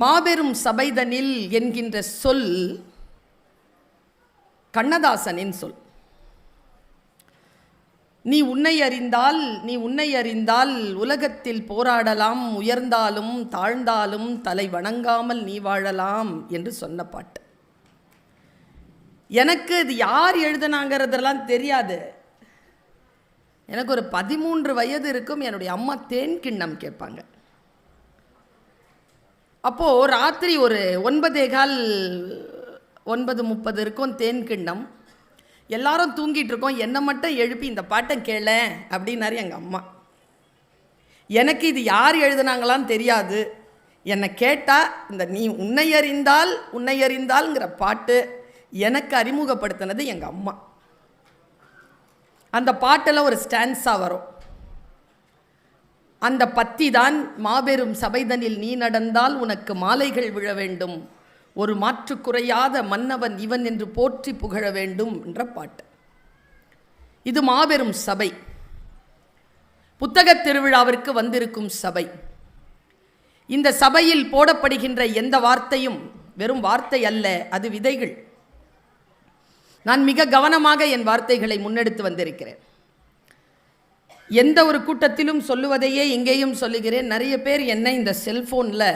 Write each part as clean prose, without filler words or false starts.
மாபெரும் சபைதனில் என்கின்ற சொல் கண்ணதாசனின் சொல். நீ உன்னை அறிந்தால் உலகத்தில் போராடலாம், உயர்ந்தாலும் தாழ்ந்தாலும் தலை வணங்காமல் நீ வாழலாம் என்று சொன்ன பாட்டு. எனக்கு இது யார் எழுதுனாங்கிறதெல்லாம் தெரியாது. எனக்கு ஒரு 13 வயது இருக்கும். என்னுடைய அம்மா தேன் கிண்ணம் கேட்பாங்க. அப்போது ராத்திரி ஒரு 9:15 இருக்கும் தேன் கிண்ணம். எல்லாரும் தூங்கிட்டு இருக்கோம். என்னை மட்டும் எழுப்பி இந்த பாட்டை கேள அப்படின்னாரு எங்கள் அம்மா. எனக்கு இது யார் எழுதுனாங்களான்னு தெரியாது. என்னை கேட்டால் இந்த நீ உன்னை அறிந்தால்ங்கிற பாட்டு எனக்கு அறிமுகப்படுத்தினது எங்கள் அம்மா. அந்த பாட்டில் ஒரு ஸ்டான்ஸா வரும். அந்த பத்தி தான் மாபெரும் சபைதனில் நீ நடந்தால் உனக்கு மாலைகள் விழ வேண்டும், ஒரு மாற்று குறையாத மன்னவன் இவன் என்று போற்றி புகழ வேண்டும் என்ற பாட்டு. இது மாபெரும் சபை, புத்தகத் திருவிழாவிற்கு வந்திருக்கும் சபை. இந்த சபையில் போடப்படுகின்ற எந்த வார்த்தையும் வெறும் வார்த்தை அல்ல, அது விதைகள். நான் மிக கவனமாக என் வார்த்தைகளை முன்னெடுத்து வந்திருக்கிறேன். எந்த ஒரு கூட்டத்திலும் சொல்லுவதையே இங்கேயும் சொல்லுகிறேன். நிறைய பேர் என்னை இந்த செல்ஃபோனில்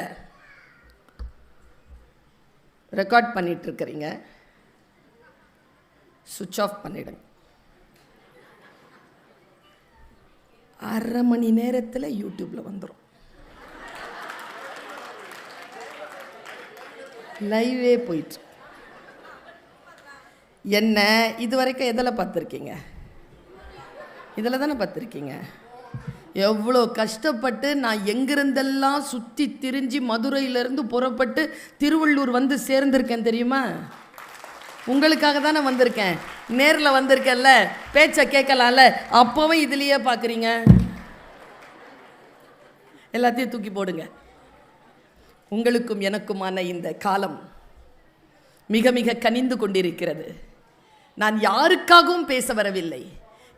ரெக்கார்ட் பண்ணிட்டு இருக்கிறீங்க. சுவிட்ச் ஆஃப் பண்ணிடுங்க. 1/2 மணி நேரத்தில் யூடியூப்பில் வந்துடும். லைவே போயிட்டு என்ன இதுவரைக்கும் எதில் பார்த்துருக்கீங்க? இதில் தானே பார்த்துருக்கீங்க. எவ்வளோ கஷ்டப்பட்டு நான் எங்கிருந்தெல்லாம் சுற்றி திரிஞ்சு மதுரையிலேருந்து புறப்பட்டு திருவள்ளூர் வந்து சேர்ந்திருக்கேன் தெரியுமா? உங்களுக்காக தானே வந்திருக்கேன். நேரில் வந்திருக்கேன்ல, பேச்சை கேட்கலாம்ல, அப்போவும் இதுலேயே பார்க்குறீங்க. எல்லாத்தையும் தூக்கி போடுங்க. உங்களுக்கும் எனக்குமான இந்த காலம் மிக மிக கனிந்து கொண்டிருக்கிறது. நான் யாருக்காகவும் பேச வரவில்லை.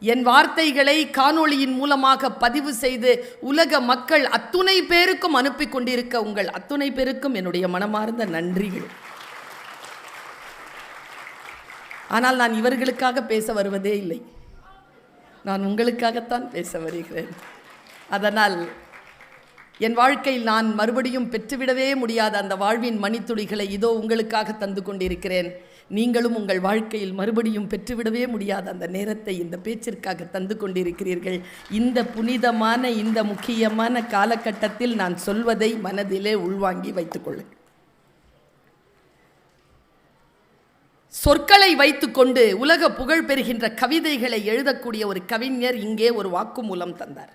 என் வார்த்தைகளை காணொளியின் மூலமாக பதிவு செய்து உலக மக்கள் அத்துணை பேருக்கும் அனுப்பி கொண்டிருக்க உங்கள் அத்துணை பேருக்கும் என்னுடைய மனமார்ந்த நன்றிகள். ஆனால் நான் இவர்களுக்காக பேச வருவதே இல்லை. நான் உங்களுக்காகத்தான் பேச வருகிறேன். அதனால் என் வாழ்க்கையில் நான் மறுபடியும் பெற்றுவிடவே முடியாத அந்த வாழ்வின் மணித்துளிகளை இதோ உங்களுக்காக தந்து கொண்டிருக்கிறேன். நீங்களும் உங்கள் வாழ்க்கையில் மறுபடியும் பெற்றுவிடவே முடியாத அந்த நேரத்தை இந்த பேச்சிற்காக தந்து கொண்டிருக்கிறீர்கள். இந்த புனிதமான இந்த முக்கியமான காலகட்டத்தில் நான் சொல்வதை மனதிலே உள்வாங்கி வைத்துக்கொள்ளுங்கள். சொற்களை வைத்துக்கொண்டு உலக புகழ் பெறுகின்ற கவிதைகளை எழுதக்கூடிய ஒரு கவிஞர் இங்கே ஒரு வாக்குமூலம் தந்தார்.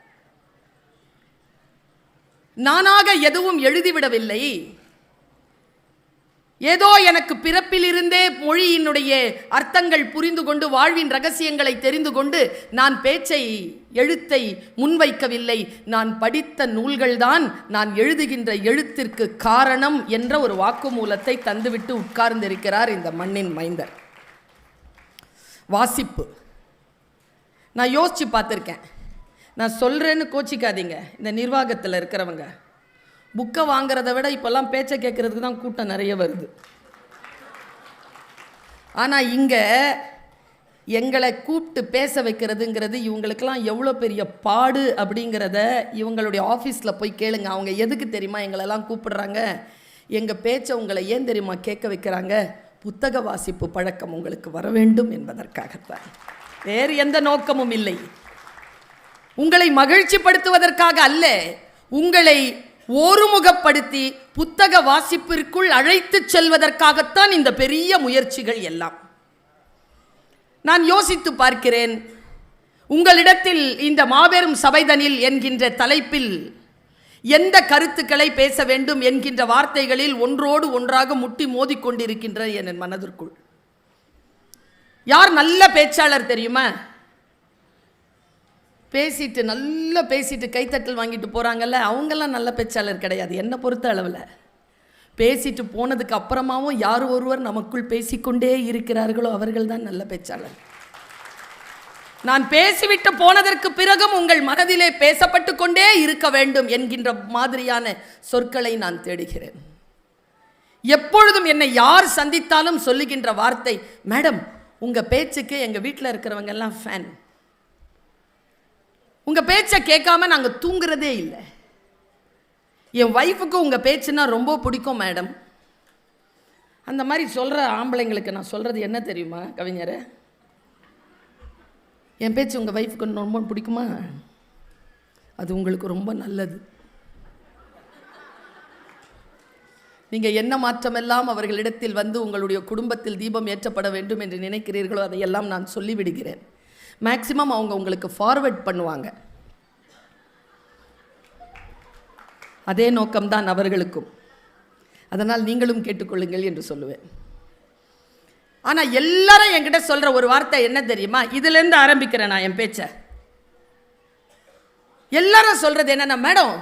நானாக எதுவும் எழுதிவிடவில்லை. ஏதோ எனக்கு பிறப்பிலிருந்தே மொழியினுடைய அர்த்தங்கள் புரிந்து கொண்டு வாழ்வின் ரகசியங்களை தெரிந்து கொண்டு நான் பேச்சை எழுத்தை முன்வைக்கவில்லை. நான் படித்த நூல்கள்தான் நான் எழுதுகின்ற எழுத்திற்கு காரணம் என்ற ஒரு வாக்குமூலத்தை தந்துவிட்டு உட்கார்ந்திருக்கிறார் இந்த மண்ணின் மைந்தர். வாசிப்பு நான் யோசித்து பார்த்துருக்கேன். நான் சொல்கிறேன்னு கோச்சிக்காதீங்க. இந்த நிர்வாகத்தில் இருக்கிறவங்க புக்கை வாங்கிறத விட இப்போல்லாம் பேச்சை கேட்குறதுக்கு தான் கூட்டம் நிறைய வருது. ஆனால் இங்கே எங்களை கூப்பிட்டு பேச வைக்கிறதுங்கிறது இவங்களுக்கெல்லாம் எவ்வளோ பெரிய பாடு அப்படிங்கிறத இவங்களுடைய ஆஃபீஸில் போய் கேளுங்க. அவங்க எதுக்கு தெரியுமா எங்களெல்லாம் கூப்பிடுறாங்க? எங்கள் பேச்சை உங்களை ஏன் தெரியுமா கேட்க வைக்கிறாங்க? புத்தக வாசிப்பு பழக்கம் உங்களுக்கு வர வேண்டும் என்பதற்காகத்தான். வேறு எந்த நோக்கமும் இல்லை. உங்களை மகிழ்ச்சிப்படுத்துவதற்காக அல்ல, உங்களை ஒருமுகப்படுத்தி புத்தக வாசிப்பிற்குள் அழைத்து செல்வதற்காகத்தான் இந்த பெரிய முயற்சிகள் எல்லாம். நான் யோசித்து பார்க்கிறேன். உங்களிடத்தில் இந்த மாபெரும் சபைதனில் என்கின்ற தலைப்பில் எந்த கருத்துக்களை பேச வேண்டும் என்கின்ற வார்த்தைகளில் ஒன்றோடு ஒன்றாக முட்டி மோதிக்கொண்டிருக்கின்ற என் மனதிற்குள். யார் நல்ல பேச்சாளர் தெரியுமா? நல்லா பேசிட்டு கைத்தட்டல் வாங்கிட்டு போகிறாங்கல்ல, அவங்கெல்லாம் நல்ல பேச்சாளர் கிடையாது. என்னை பொறுத்த அளவில் பேசிட்டு போனதுக்கு அப்புறமாவும் யார் ஒருவர் நமக்குள் பேசிக்கொண்டே இருக்கிறார்களோ அவர்கள் தான் நல்ல பேச்சாளர். நான் பேசிவிட்டு போனதற்கு பிறகும் உங்கள் மனதிலே பேசப்பட்டு கொண்டே இருக்க வேண்டும் என்கின்ற மாதிரியான சொற்களை நான் தேடுகிறேன். எப்பொழுதும் என்னை யார் சந்தித்தாலும் சொல்லுகின்ற வார்த்தை, மேடம் உங்கள் பேச்சுக்கு எங்கள் வீட்டில் இருக்கிறவங்க எல்லாம் ஃபேன். உங்கள் பேச்சை கேட்காம நாங்கள் தூங்குறதே இல்லை. என் ஒய்ஃபுக்கு உங்கள் பேச்சுன்னா ரொம்ப பிடிக்கும் மேடம். அந்த மாதிரி சொல்கிற ஆம்பளைங்களுக்கு நான் சொல்கிறது என்ன தெரியுமா கவிஞரை? என் பேச்சு உங்கள் ஒய்ஃபுக்கு ரொம்ப பிடிக்குமா? அது உங்களுக்கு ரொம்ப நல்லது. நீங்கள் என்ன மாற்றமெல்லாம் அவர்களிடத்தில் வந்து உங்களுடைய குடும்பத்தில் தீபம் ஏற்றப்பட வேண்டும் என்று நினைக்கிறீர்களோ அதையெல்லாம் நான் சொல்லிவிடுகிறேன். மேக்சிமம் அவங்க உங்களுக்கு ஃபார்வர்ட் பண்ணுவாங்க. அதே நோக்கம்தான் அவர்களுக்கும். அதனால் நீங்களும் கேட்டுக்கொள்ளுங்கள் என்று சொல்லுவேன். ஆனால் எல்லாரும் என்கிட்ட சொல்கிற ஒரு வார்த்தை என்ன தெரியுமா? இதுலேருந்து ஆரம்பிக்கிறேன் நான் என் பேச்சை. எல்லாரும் சொல்கிறது என்னென்னா, மேடம்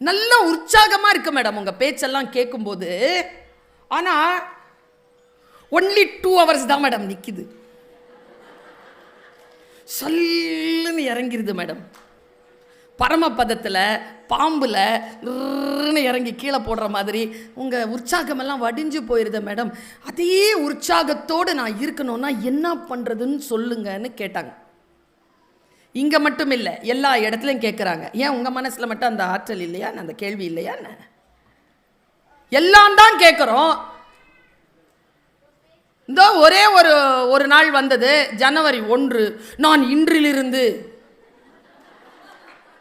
நல்ல உற்சாகமாக இருக்கு மேடம் உங்கள் பேச்செல்லாம் கேட்கும்போது, ஆனால் ஒன்லி 2 hours தான் மேடம் நிற்கிது, சொல்லுன்னு இறங்கிருது மேடம். பரமபதத்தில் பாம்பில் இறங்கி கீழே போடுற மாதிரி உங்கள் உற்சாகமெல்லாம் வடிஞ்சு போயிடுது மேடம். அதே உற்சாகத்தோடு நான் இருக்கணும்னா என்ன பண்ணுறதுன்னு சொல்லுங்கன்னு கேட்டாங்க. இங்கே மட்டும் இல்லை, எல்லா இடத்துலையும் கேட்குறாங்க. ஏன் உங்கள் மனசில் மட்டும் அந்த ஆற்றல் இல்லையா, அந்த கேள்வி இல்லையா? எல்லாம் தான் கேட்குறோம். இந்த ஒரே ஒரு நாள் வந்தது, ஜனவரி 1, நான் இன்றிலிருந்து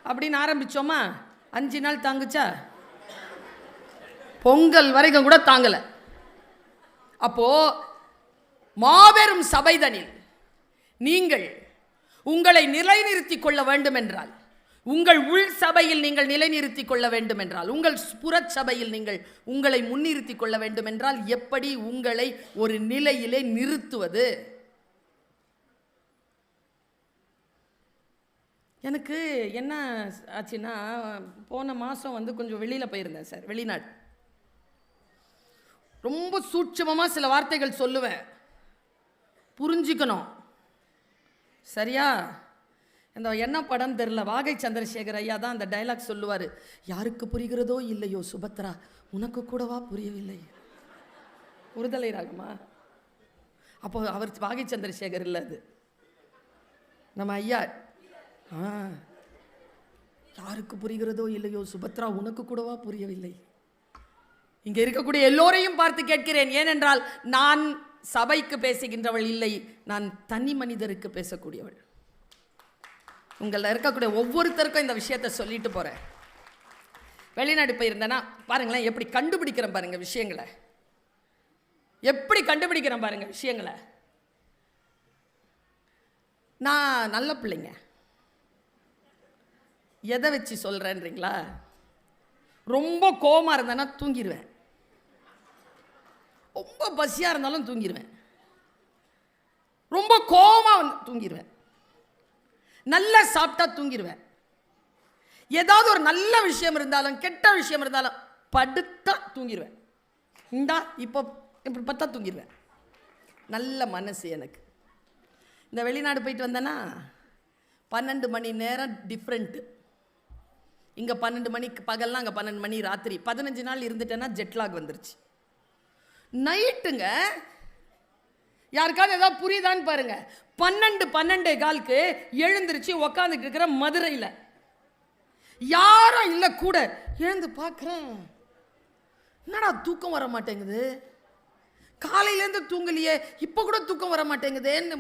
அப்படின்னு ஆரம்பித்தோமா, 5 நாள் தாங்குச்சா? பொங்கல் வரைக்கும் கூட தாங்கலை. அப்போது மாபெரும் சபைதனில் நீங்கள் உங்களை நிலைநிறுத்திக் கொள்ள வேண்டும் என்றால், உங்கள் உள் சபையில் நீங்கள் நிலைநிறுத்திக் கொள்ள வேண்டும் என்றால், உங்கள் புறச்சபையில் நீங்கள் உங்களை முன்னிறுத்திக் கொள்ள வேண்டும் என்றால், எப்படி உங்களை ஒரு நிலையிலே நிறுத்துவது? எனக்கு என்ன ஆச்சுன்னா, போன மாதம் கொஞ்சம் வெளியில் போயிருந்தேன் சார், வெளிநாடு. ரொம்ப சூட்சமமாக சில வார்த்தைகள் சொல்லுவேன், புரிஞ்சுக்கணும் சரியா? இந்த என்ன படம் தெரில, வாகை சந்திரசேகர் ஐயா தான் அந்த டைலாக் சொல்லுவார், யாருக்கு புரிகிறதோ இல்லையோ சுபத்ரா உனக்கு கூடவா புரியவில்லை. ஒருதலை ராகமா? அப்போ அவர் வாகை சந்திரசேகர் இல்லை, அது நம்ம ஐயா. யாருக்கு புரிகிறதோ இல்லையோ சுபத்ரா உனக்கு கூடவா புரியவில்லை. இங்கே இருக்கக்கூடிய எல்லோரையும் பார்த்து கேட்கிறேன், ஏனென்றால் நான் சபைக்கு பேசுகின்றவள் இல்லை, நான் தனி மனிதருக்கு பேசக்கூடியவள். உங்களில் இருக்கக்கூடிய ஒவ்வொருத்தருக்கும் இந்த விஷயத்தை சொல்லிட்டு போகிறேன். வெளிநாடு போயிருந்தேன்னா பாருங்களேன், எப்படி கண்டுபிடிக்கிறேன் பாருங்க விஷயங்களை, எப்படி கண்டுபிடிக்கிறேன் பாருங்க விஷயங்களை. நான் நல்ல பிள்ளைங்க. எதை வச்சு சொல்கிறேன்றீங்களா? ரொம்ப கோபமாக இருந்தேன்னா தூங்கிடுவேன், ரொம்ப பசியாக இருந்தாலும் தூங்கிடுவேன், ரொம்ப கோபமாக தூங்கிடுவேன், நல்லா சாப்பிட்டா தூங்கிடுவேன், ஏதாவது ஒரு நல்ல விஷயம் இருந்தாலும் கெட்ட விஷயம் இருந்தாலும் படுத்தா தூங்கிடுவேன். இந்தா இப்போ இப்படி பார்த்தா தூங்கிடுவேன். நல்ல மனசு எனக்கு. இந்த வெளிநாடு போயிட்டு வந்தேன்னா 12 மணி நேரம் டிஃப்ரெண்ட்டு. இங்கே 12 மணிக்கு பகல்னா அங்கே 12 மணி ராத்திரி. 15 நாள் இருந்துட்டேன்னா ஜெட்லாக் வந்துருச்சு. நைட்டுங்க யாருக்காவது ஏதாவது புரியுதான்னு பாருங்க. 12:15 எழுந்திருச்சு உக்காந்துட்டு இருக்கிற மதுரையில் யாரும் இல்லை கூட. எழுந்து பார்க்குறேன், என்னடா தூக்கம் வர மாட்டேங்குது, காலையிலேருந்து தூங்கலையே, இப்போ கூட தூக்கம் வர மாட்டேங்குதுன்னு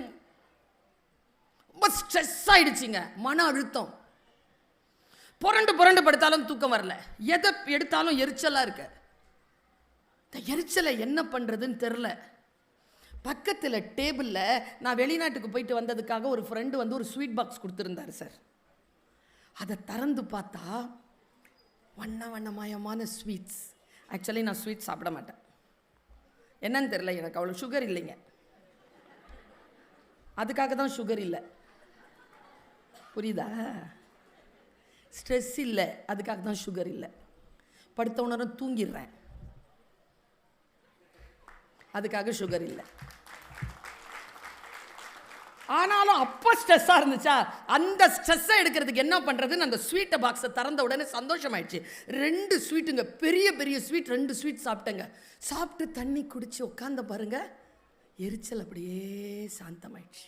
ரொம்ப ஸ்ட்ரெஸ் ஆயிடுச்சுங்க. மன அழுத்தம். புரண்டு படுத்தாலும் தூக்கம் வரல, எதை எடுத்தாலும் எரிச்சலாக இருக்கு. இந்த எரிச்சலை என்ன பண்ணுறதுன்னு தெரில. பக்கத்தில் டேபிளில் நான் வெளிநாட்டுக்கு போயிட்டு வந்ததுக்காக ஒரு ஃப்ரெண்டு ஒரு ஸ்வீட் பாக்ஸ் கொடுத்துருந்தார் சார். அதை திறந்து பார்த்தா வண்ணமயமான ஸ்வீட்ஸ். ஆக்சுவலி நான் ஸ்வீட் சாப்பிட மாட்டேன், என்னன்னு தெரில, எனக்கு அவ்வளோ சுகர் இல்லைங்க, அதுக்காக தான் சுகர் இல்லை, புரியுதா? ஸ்ட்ரெஸ் இல்லை, அதுக்காக தான் சுகர் இல்லை. படுத்த உடனே தூங்கிடுறேன், அதுக்காக சுகர் இல்லை. ஆனாலும் அப்போ ஸ்ட்ரெஸ்ஸாக இருந்துச்சா, அந்த ஸ்ட்ரெஸ்ஸை எடுக்கிறதுக்கு என்ன பண்ணுறதுன்னு அந்த ஸ்வீட்டை பாக்ஸை திறந்த உடனே சந்தோஷமாயிடுச்சு. 2 ஸ்வீட்டுங்க, பெரிய பெரிய ஸ்வீட், 2 ஸ்வீட் சாப்பிட்டேங்க. சாப்பிட்டு தண்ணி குடிச்சு உட்காந்த பாருங்க, எரிச்சல் அப்படியே சாந்தமாயிடுச்சு.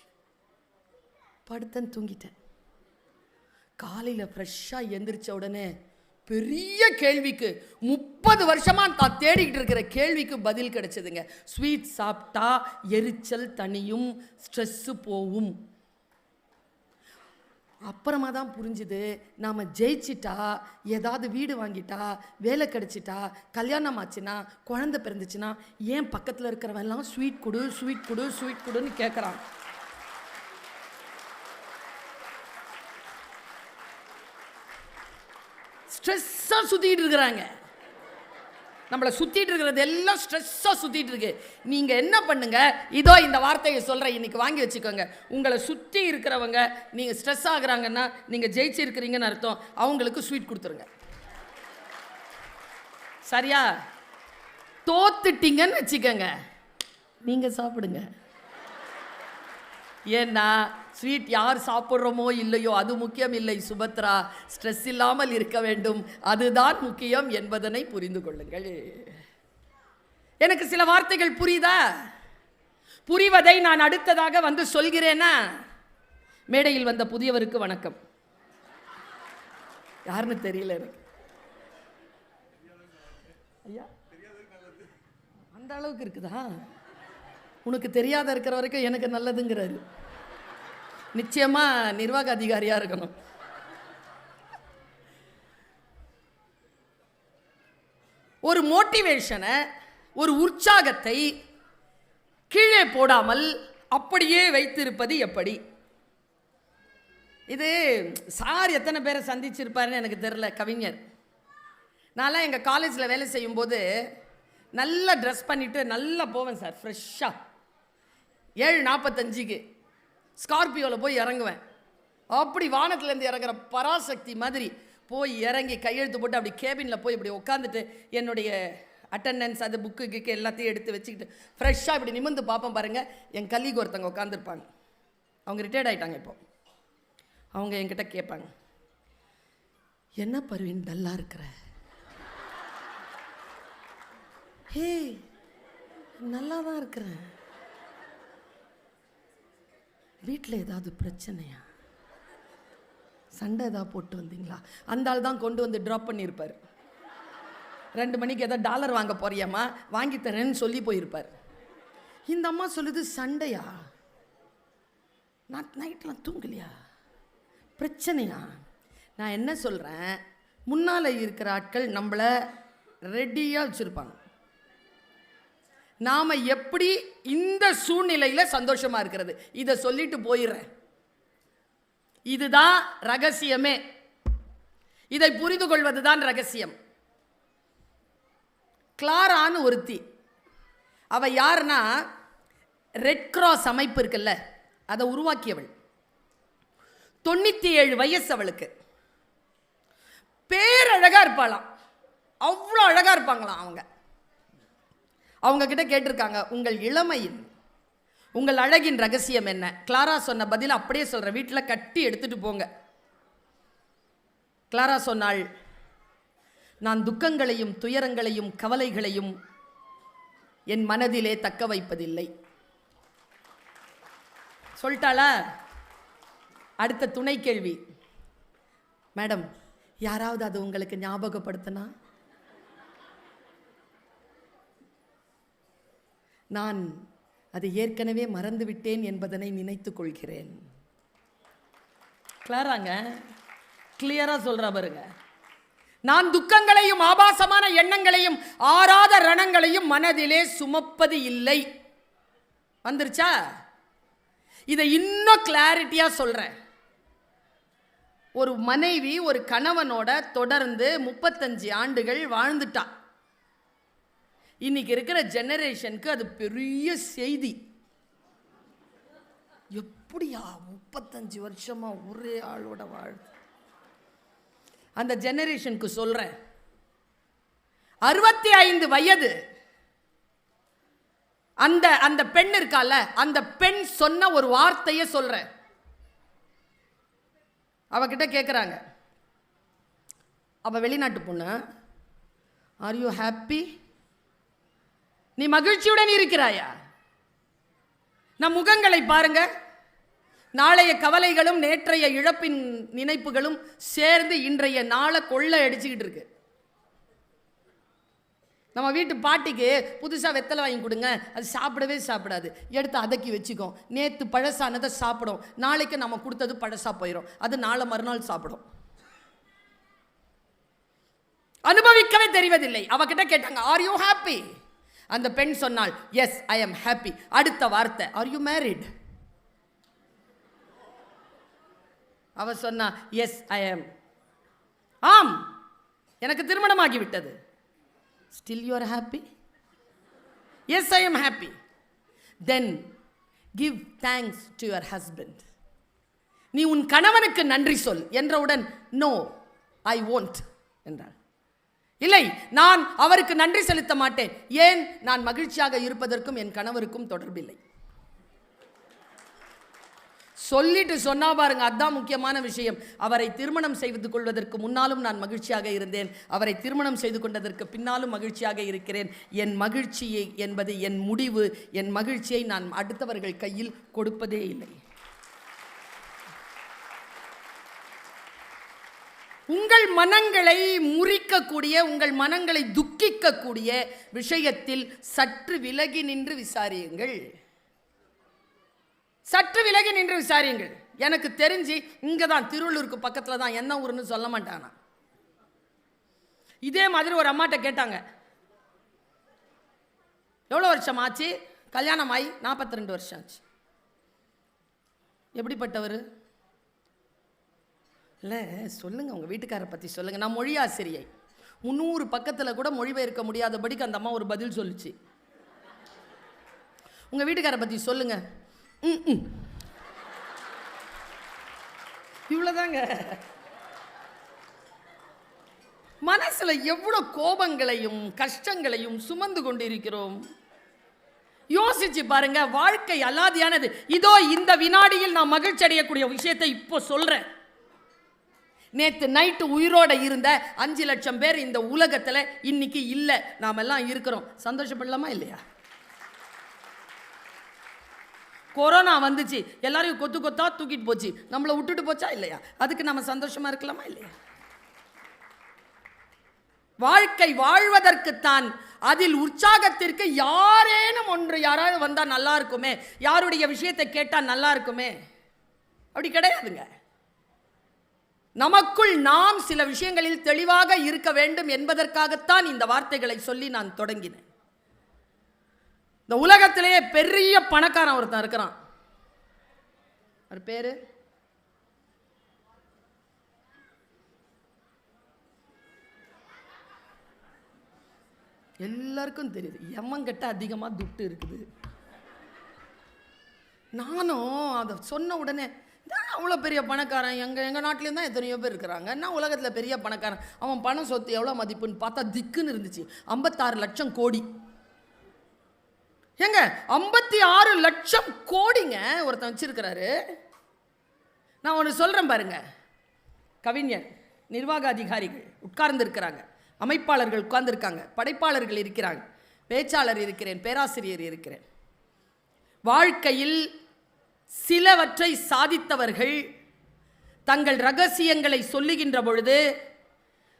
படுத்தேன், தூங்கிட்டேன். காலையில் ஃப்ரெஷ்ஷாக எந்திரிச்ச உடனே பெரிய கேள்விக்கு, 30 வருஷமா தான் தேடிக்கிட்டு இருக்கிற கேள்விக்கு பதில் கிடைச்சதுங்க. ஸ்வீட் சாப்பிட்டா எரிச்சல் தனியும், ஸ்ட்ரெஸ்ஸு போகும். அப்புறமா தான் புரிஞ்சுது, நாம் ஜெயிச்சிட்டா, ஏதாவது வீடு வாங்கிட்டா, வேலை கிடைச்சிட்டா, கல்யாணம் ஆச்சுன்னா, குழந்தை பிறந்துச்சுன்னா, ஏன் பக்கத்தில் இருக்கிறவெல்லாம் ஸ்வீட் கொடு ஸ்வீட் கொடு ஸ்வீட் கொடுன்னு கேட்குறான். ஸ்ட்ரெஸ்ஸாக சுற்றிட்டு இருக்கிறாங்க. நம்மளை சுற்றிட்டு இருக்கிறது எல்லாம் ஸ்ட்ரெஸ்ஸாக சுற்றிட்டு இருக்கு. நீங்கள் என்ன பண்ணுங்க, இதோ இந்த வார்த்தையை சொல்கிறேன், இன்னைக்கு வாங்கி வச்சுக்கோங்க. உங்களை சுற்றி இருக்கிறவங்க நீங்கள் ஸ்ட்ரெஸ் ஆகுறாங்கன்னா நீங்கள் ஜெயிச்சிருக்கிறீங்கன்னு அர்த்தம். அவங்களுக்கு ஸ்வீட் கொடுத்துருங்க. சரியா? தோத்துட்டீங்கன்னு வச்சுக்கோங்க, நீங்கள் சாப்பிடுங்க. ஏன்னா ஸ்வீட் யார் சாப்பிட்றோமோ இல்லையோ அது முக்கியம் இல்லை சுபத்ரா, ஸ்ட்ரெஸ் இல்லாமல் இருக்க வேண்டும், அதுதான் முக்கியம் என்பதனை புரிந்து கொள்ளுங்கள். எனக்கு சில வார்த்தைகள் புரியுதா? புரிவதை நான் அடுத்ததாக வந்து சொல்கிறேன்னா, மேடையில் வந்த புதியவருக்கு வணக்கம். யாருன்னு தெரியல எனக்கு. ஐயா, அந்த அளவுக்கு இருக்குதா? உனக்கு தெரியாத இருக்கிற வரைக்கும் எனக்கு நல்லதுங்கிறாரு. நிச்சயமா நிர்வாக அதிகாரியா இருக்கணும். ஒரு மோட்டிவேஷனை, ஒரு உற்சாகத்தை கீழே போடாமல் அப்படியே வைத்திருப்பது எப்படி? இது சார் எத்தனை பேரை சந்திச்சிருப்பாருன்னு எனக்கு தெரியல. கவிஞர், நான்லாம் எங்கள் காலேஜில் வேலை செய்யும்போது நல்லா ட்ரெஸ் பண்ணிவிட்டு நல்லா போவேன் சார். ஃப்ரெஷ்ஷாக 7:45க்கு ஸ்கார்பியோவில் போய் இறங்குவேன். அப்படி வானத்துலேருந்து இறங்குற பராசக்தி மாதிரி போய் இறங்கி கையெழுத்து போட்டு அப்படி கேபினில் போய் இப்படி உட்காந்துட்டு என்னுடைய அட்டெண்டன்ஸ், அது புக்கு கிக்கு எல்லாத்தையும் எடுத்து வச்சுக்கிட்டு ஃப்ரெஷ்ஷாக இப்படி நிமிர்ந்து பார்ப்பேன் பாருங்கள். என் கலீக் ஒருத்தங்க உட்காந்துருப்பாங்க, அவங்க ரிட்டையர்ட் ஆகிட்டாங்க. இப்போ அவங்க என்கிட்ட கேட்பாங்க, என்ன பர்வீன் டல்லாக இருக்கிற? ஹே, நல்லா தான் இருக்கிறேன். வீட்டில் ஏதாவது பிரச்சனையா? சண்டை ஏதாவது போட்டு வந்தீங்களா? அந்த ஆள் தான் கொண்டு வந்து ட்ராப் பண்ணியிருப்பார். 2 மணிக்கு ஏதாவது டாலர் வாங்க போறியாம்மா, வாங்கி தரேன்னு சொல்லி போயிருப்பார். இந்த அம்மா சொல்லுது, சண்டையா? நான் நைட்லாம் தூங்கலையா? பிரச்சனையா? நான் என்ன சொல்கிறேன், முன்னால் இருக்கிற ஆட்கள் நம்மளை ரெடியாக வச்சுருப்பாங்க. நாம் எப்படி இந்த சூழ்நிலையில் சந்தோஷமாக இருக்கிறது, இதை சொல்லிட்டு போயிடுறேன். இதுதான் ரகசியமே. இதை புரிந்து கொள்வது தான் ரகசியம். கிளாரான்னு ஒருத்தி, அவ யாருன்னா ரெட் கிராஸ் அமைப்பு இருக்குல்ல, அதை உருவாக்கியவள். 97 வயசு அவளுக்கு. பேரழகா இருப்பாளாம், அவ்வளோ அழகா இருப்பாங்களாம். அவங்க கிட்ட கேட்டிருக்காங்க, உங்கள் இளமையின், உங்கள் அழகின் ரகசியம் என்ன? கிளாரா சொன்ன பதில் அப்படியே சொல்கிறேன், வீட்டில் கட்டி எடுத்துட்டு போங்க. கிளாரா சொன்னாள், நான் துக்கங்களையும் துயரங்களையும் கவலைகளையும் என் மனதிலே தக்க வைப்பதில்லை. சொல்லிட்டாளா? அடுத்த துணை கேள்வி, மேடம் யாராவது அது உங்களுக்கு ஞாபகப்படுத்தினா? நான் அதை ஏற்கனவே மறந்துவிட்டேன் என்பதனை நினைத்துக் கொள்கிறேன். கிளாராங்க, கிளியரா சொல்றா பாருங்க. நான் துக்கங்களையும் ஆபாசமான எண்ணங்களையும் ஆறாத ரணங்களையும் மனதிலே சுமப்பது இல்லை. வந்துருச்சா? இதை இன்னும் கிளாரிட்டியா சொல்றேன். ஒரு மனைவி ஒரு கணவனோட தொடர்ந்து 35 ஆண்டுகள் வாழ்ந்துட்டா. இன்னைக்கு இருக்கிற ஜெனரேஷனுக்கு அது பெரிய செய்தி. எப்படியா 35 வருஷமா ஒரே ஆளோட வாழ்? அந்த ஜெனரேஷனுக்கு சொல்றேன், 65 வயது அந்த அந்த பெண் இருக்கால, அந்த பெண் சொன்ன ஒரு வார்த்தையை சொல்றேன். அவகிட்ட கேட்குறாங்க, அவ வெளிநாட்டு பொண்ணு, ஆர் யூ ஹாப்பி? நீ மகிழ்ச்சியுடன் இருக்கிறாயா? நம் முகங்களை பாருங்க, நாளைய கவலைகளும் நேற்றைய இழப்பின் நினைப்புகளும் சேர்ந்து இன்றைய நாளை கொள்ளை அடிச்சுக்கிட்டு இருக்கு. நம்ம வீட்டு பாட்டிக்கு புதுசாக வெத்தலை வாங்கி கொடுங்க, அது சாப்பிடவே சாப்பிடாது, எடுத்து அதக்கி வச்சுக்கோ. நேற்று பழசானதை சாப்பிடும், நாளைக்கு நம்ம கொடுத்தது பழசா போயிடும், அது நாளை மறுநாள் சாப்பிடும். அனுபவிக்கவே தெரிவதில்லை. அவகிட்ட கேட்டாங்க, ஆர் யூ ஹாப்பி? அந்த பெண் சொன்னாள், எஸ் ஐ எம் ஹாப்பி. அடுத்த வார்த்தை, ஆர் யூ மேரிட்? அவ சொன்னா, எஸ் ஐ எம், ஆம் எனக்கு திருமணமாகி விட்டது. Still you are happy? Yes, I am happy. Then give thanks to your husband. நீ உன் கணவனுக்கு நன்றி சொல் என்றவுடன், no I won't என்றாள். இல்லை, நான் அவருக்கு நன்றி செலுத்த மாட்டேன். ஏன்? நான் மகிழ்ச்சியாக இருப்பதற்கும் என் கணவருக்கும் தொடர்பில்லை. சொல்லிட்டு சொன்னா பாருங்க, அதுதான் முக்கியமான விஷயம். அவரை திருமணம் செய்து கொள்வதற்கு முன்னாலும் நான் மகிழ்ச்சியாக இருந்தேன், அவரை திருமணம் செய்து கொண்டதற்கு பின்னாலும் மகிழ்ச்சியாக இருக்கிறேன். என் மகிழ்ச்சியை என்பது என் முடிவு. என் மகிழ்ச்சியை நான் அடுத்தவர்கள் கையில் கொடுப்பதே இல்லை. உங்கள் மனங்களை முறிக்கக்கூடிய, உங்கள் மனங்களை துக்கிக்கக்கூடிய விஷயத்தில் சற்று விலகி நின்று விசாரியுங்கள். சற்று விலகி நின்று விசாரியுங்கள். எனக்கு தெரிஞ்சு இங்கே தான், திருவள்ளூருக்கு பக்கத்தில் தான், என்ன ஊருன்னு சொல்ல மாட்டானா. இதே மாதிரி ஒரு அம்மாட்ட கேட்டாங்க, எவ்வளோ வருஷம் ஆச்சு? கல்யாணம் ஆகி 42 வருஷம் ஆச்சு. எப்படிப்பட்டவர்? இல்லை சொல்லுங்கள், உங்கள் வீட்டுக்காரை பற்றி சொல்லுங்கள். நான் மொழி ஆசிரியை, 300 பக்கத்தில் கூட மொழிபெயர்க்க முடியாதபடிக்கு அந்த அம்மா ஒரு பதில் சொல்லிச்சு. உங்கள் வீட்டுக்காரை பற்றி சொல்லுங்கள். இவ்வளவுதாங்க. மனசுல எவ்வளவு கோபங்களையும் கஷ்டங்களையும் சுமந்து கொண்டிருக்கிறோம். யோசிச்சு பாருங்க. வாழ்க்கை அலாதியானது. இதோ இந்த வினாடியில் நான் மகிழ்ச்சி அடையக்கூடிய விஷயத்தை இப்போ சொல்றேன். நேற்று நைட்டு உயிரோட இருந்த 5 லட்சம் பேர் இந்த உலகத்துல இன்னைக்கு இல்லை. நாம எல்லாம் இருக்கிறோம். சந்தோஷப்படலாமா இல்லையா? கொரோனா வந்துச்சு, எல்லாரையும் கொத்து கொத்தா தூக்கிட்டு போச்சு, நம்மளை விட்டுட்டு போச்சா இல்லையா? அதுக்கு நம்ம சந்தோஷமா இருக்கலாமா இல்லையா? வாழ்க்கை வாழ்வதற்குத்தான். அதில் உற்சாகத்திற்கு யாரேனும் ஒன்று, யாராவது வந்தா நல்லா இருக்குமே, யாருடைய விஷயத்தை கேட்டா நல்லா இருக்குமே, அப்படி கிடையாதுங்க. நமக்குள் நாம் சில விஷயங்களில் தெளிவாக இருக்க வேண்டும் என்பதற்காகத்தான் இந்த வார்த்தைகளை சொல்லி நான் தொடங்கினேன். இந்த உலகத்திலேயே பெரிய பணக்காரன் ஒருத்தன் இருக்கிறான். அவர் பேரு எல்லாருக்கும் தெரியுது. எம்மங்கிட்ட அதிகமாக துட்டு இருக்குது. நானும் அதை சொன்ன உடனே, அவ்வளோ பெரிய பணக்காரன் எங்கள் நாட்டிலேயும் தான் எத்தனையோ பேர் இருக்கிறாங்க, நான் உலகத்தில் பெரிய பணக்காரன், அவன் பணம் சொத்து எவ்வளோ மதிப்புன்னு பார்த்தா திக்குன்னு இருந்துச்சு. 56 லட்சம் கோடி. ஏங்க 56 லட்சம் கோடிங்க ஒருத்தன் வச்சிருக்கிறாரு. நான் ஒன்று சொல்கிறேன் பாருங்க. கவிஞர், நிர்வாக அதிகாரிகள் உட்கார்ந்து இருக்கிறாங்க, அமைப்பாளர்கள் உட்கார்ந்துருக்காங்க, படைப்பாளர்கள் இருக்கிறாங்க, பேச்சாளர் இருக்கிறேன், பேராசிரியர் இருக்கிறேன். வாழ்க்கையில் சிலவற்றை சாதித்தவர்கள் தங்கள் ரகசியங்களை சொல்லுகின்ற பொழுது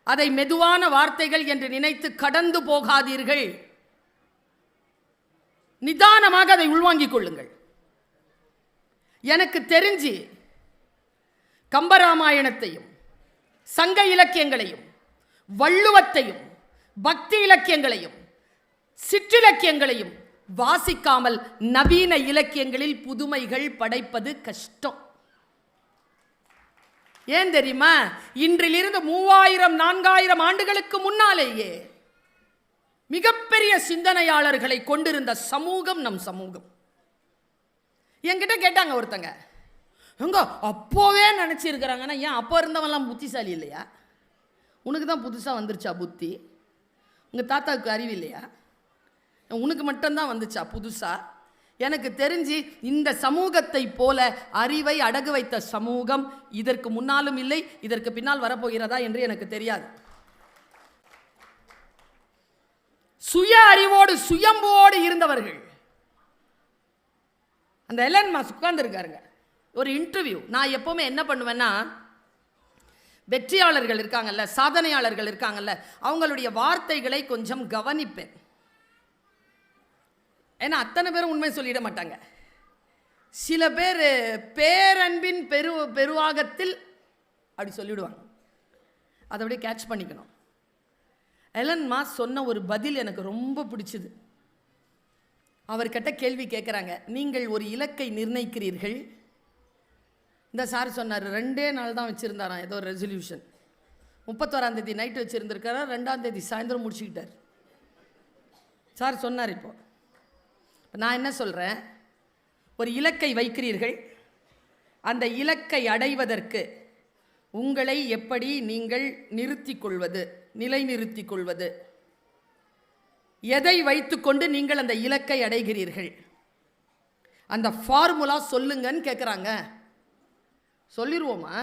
அதை மெதுவான வார்த்தைகள் என்று நினைத்து கடந்து போகாதீர்கள். நிதானமாக அதை உள்வாங்கிக் கொள்ளுங்கள். எனக்கு தெரிஞ்சு கம்பராமாயணத்தையும் சங்க இலக்கியங்களையும் வள்ளுவத்தையும் பக்தி இலக்கியங்களையும் சிற்றிலக்கியங்களையும் வாசிக்காமல் நவீன இலக்கியங்களில் புதுமைகள் படைப்பது கஷ்டம். ஏன் தெரியுமா? இன்றிலிருந்து 3000-4000 ஆண்டுகளுக்கு முன்னாலேயே மிகப்பெரிய சிந்தனையாளர்களை கொண்டிருந்த சமூகம் நம் சமூகம். என்கிட்ட கேட்டாங்க ஒருத்தங்க, எங்க அப்போவே நினைச்சிருக்கிறாங்கன்னா, ஏன் அப்போ இருந்தவன்லாம் புத்திசாலி இல்லையா? உனக்கு தான் புதுசாக வந்துருச்சா புத்தி? உங்கள் தாத்தாவுக்கு அறிவு இல்லையா? உனக்கு மட்டும்தான் வந்துச்சா புதுசா? எனக்கு தெரிஞ்சு இந்த சமூகத்தை போல அறிவை அடகு வைத்த சமூகம் இதற்கு முன்னாலும் இல்லை, இதற்கு பின்னால் வரப்போகிறதா என்று எனக்கு தெரியாது. சுய அறிவோடு சுயம்போடு இருந்தவர்கள். அந்த எலன் மாஸ்க் உட்கார்ந்து இருக்காருங்க, ஒரு இன்டர்வியூ. நான் எப்பவுமே என்ன பண்ணுவேன்னா, வெற்றியாளர்கள் இருக்காங்கல்ல, சாதனையாளர்கள் இருக்காங்கல்ல, அவங்களுடைய வார்த்தைகளை கொஞ்சம் கவனிப்பேன். ஏன்னா அத்தனை பேரும் உண்மை சொல்லிட மாட்டாங்க. சில பேர் பேரன்பின் பெருவாகத்தில் அப்படி சொல்லிவிடுவாங்க. அதை அப்படியே கேட்ச் பண்ணிக்கணும். எலன் மாஸ்க் சொன்ன ஒரு பதில் எனக்கு ரொம்ப பிடிச்சது. அவர்கிட்ட கேள்வி கேட்குறாங்க, நீங்கள் ஒரு இலக்கை நிர்ணயிக்கிறீர்கள். இந்த சார் சொன்னார், 2 நாள் தான் வச்சுருந்தாராம் ஏதோ ஒரு ரெசல்யூஷன். 31ஆம் தேதி நைட்டு வச்சுருந்துருக்காரா, 2ஆம் தேதி சாயந்தரம் முடிச்சுக்கிட்டார். சார் சொன்னார். இப்போ நான் என்ன சொல்கிறேன், ஒரு இலக்கை வைக்கிறீர்கள், அந்த இலக்கை அடைவதற்கு உங்களை எப்படி நீங்கள் நிறுத்திக் கொள்வது, நிலைநிறுத்திக் கொள்வது, எதை வைத்துக்கொண்டு நீங்கள் அந்த இலக்கை அடைகிறீர்கள், அந்த ஃபார்முலா சொல்லுங்கன்னு கேட்குறாங்க. சொல்லிடுவோமா?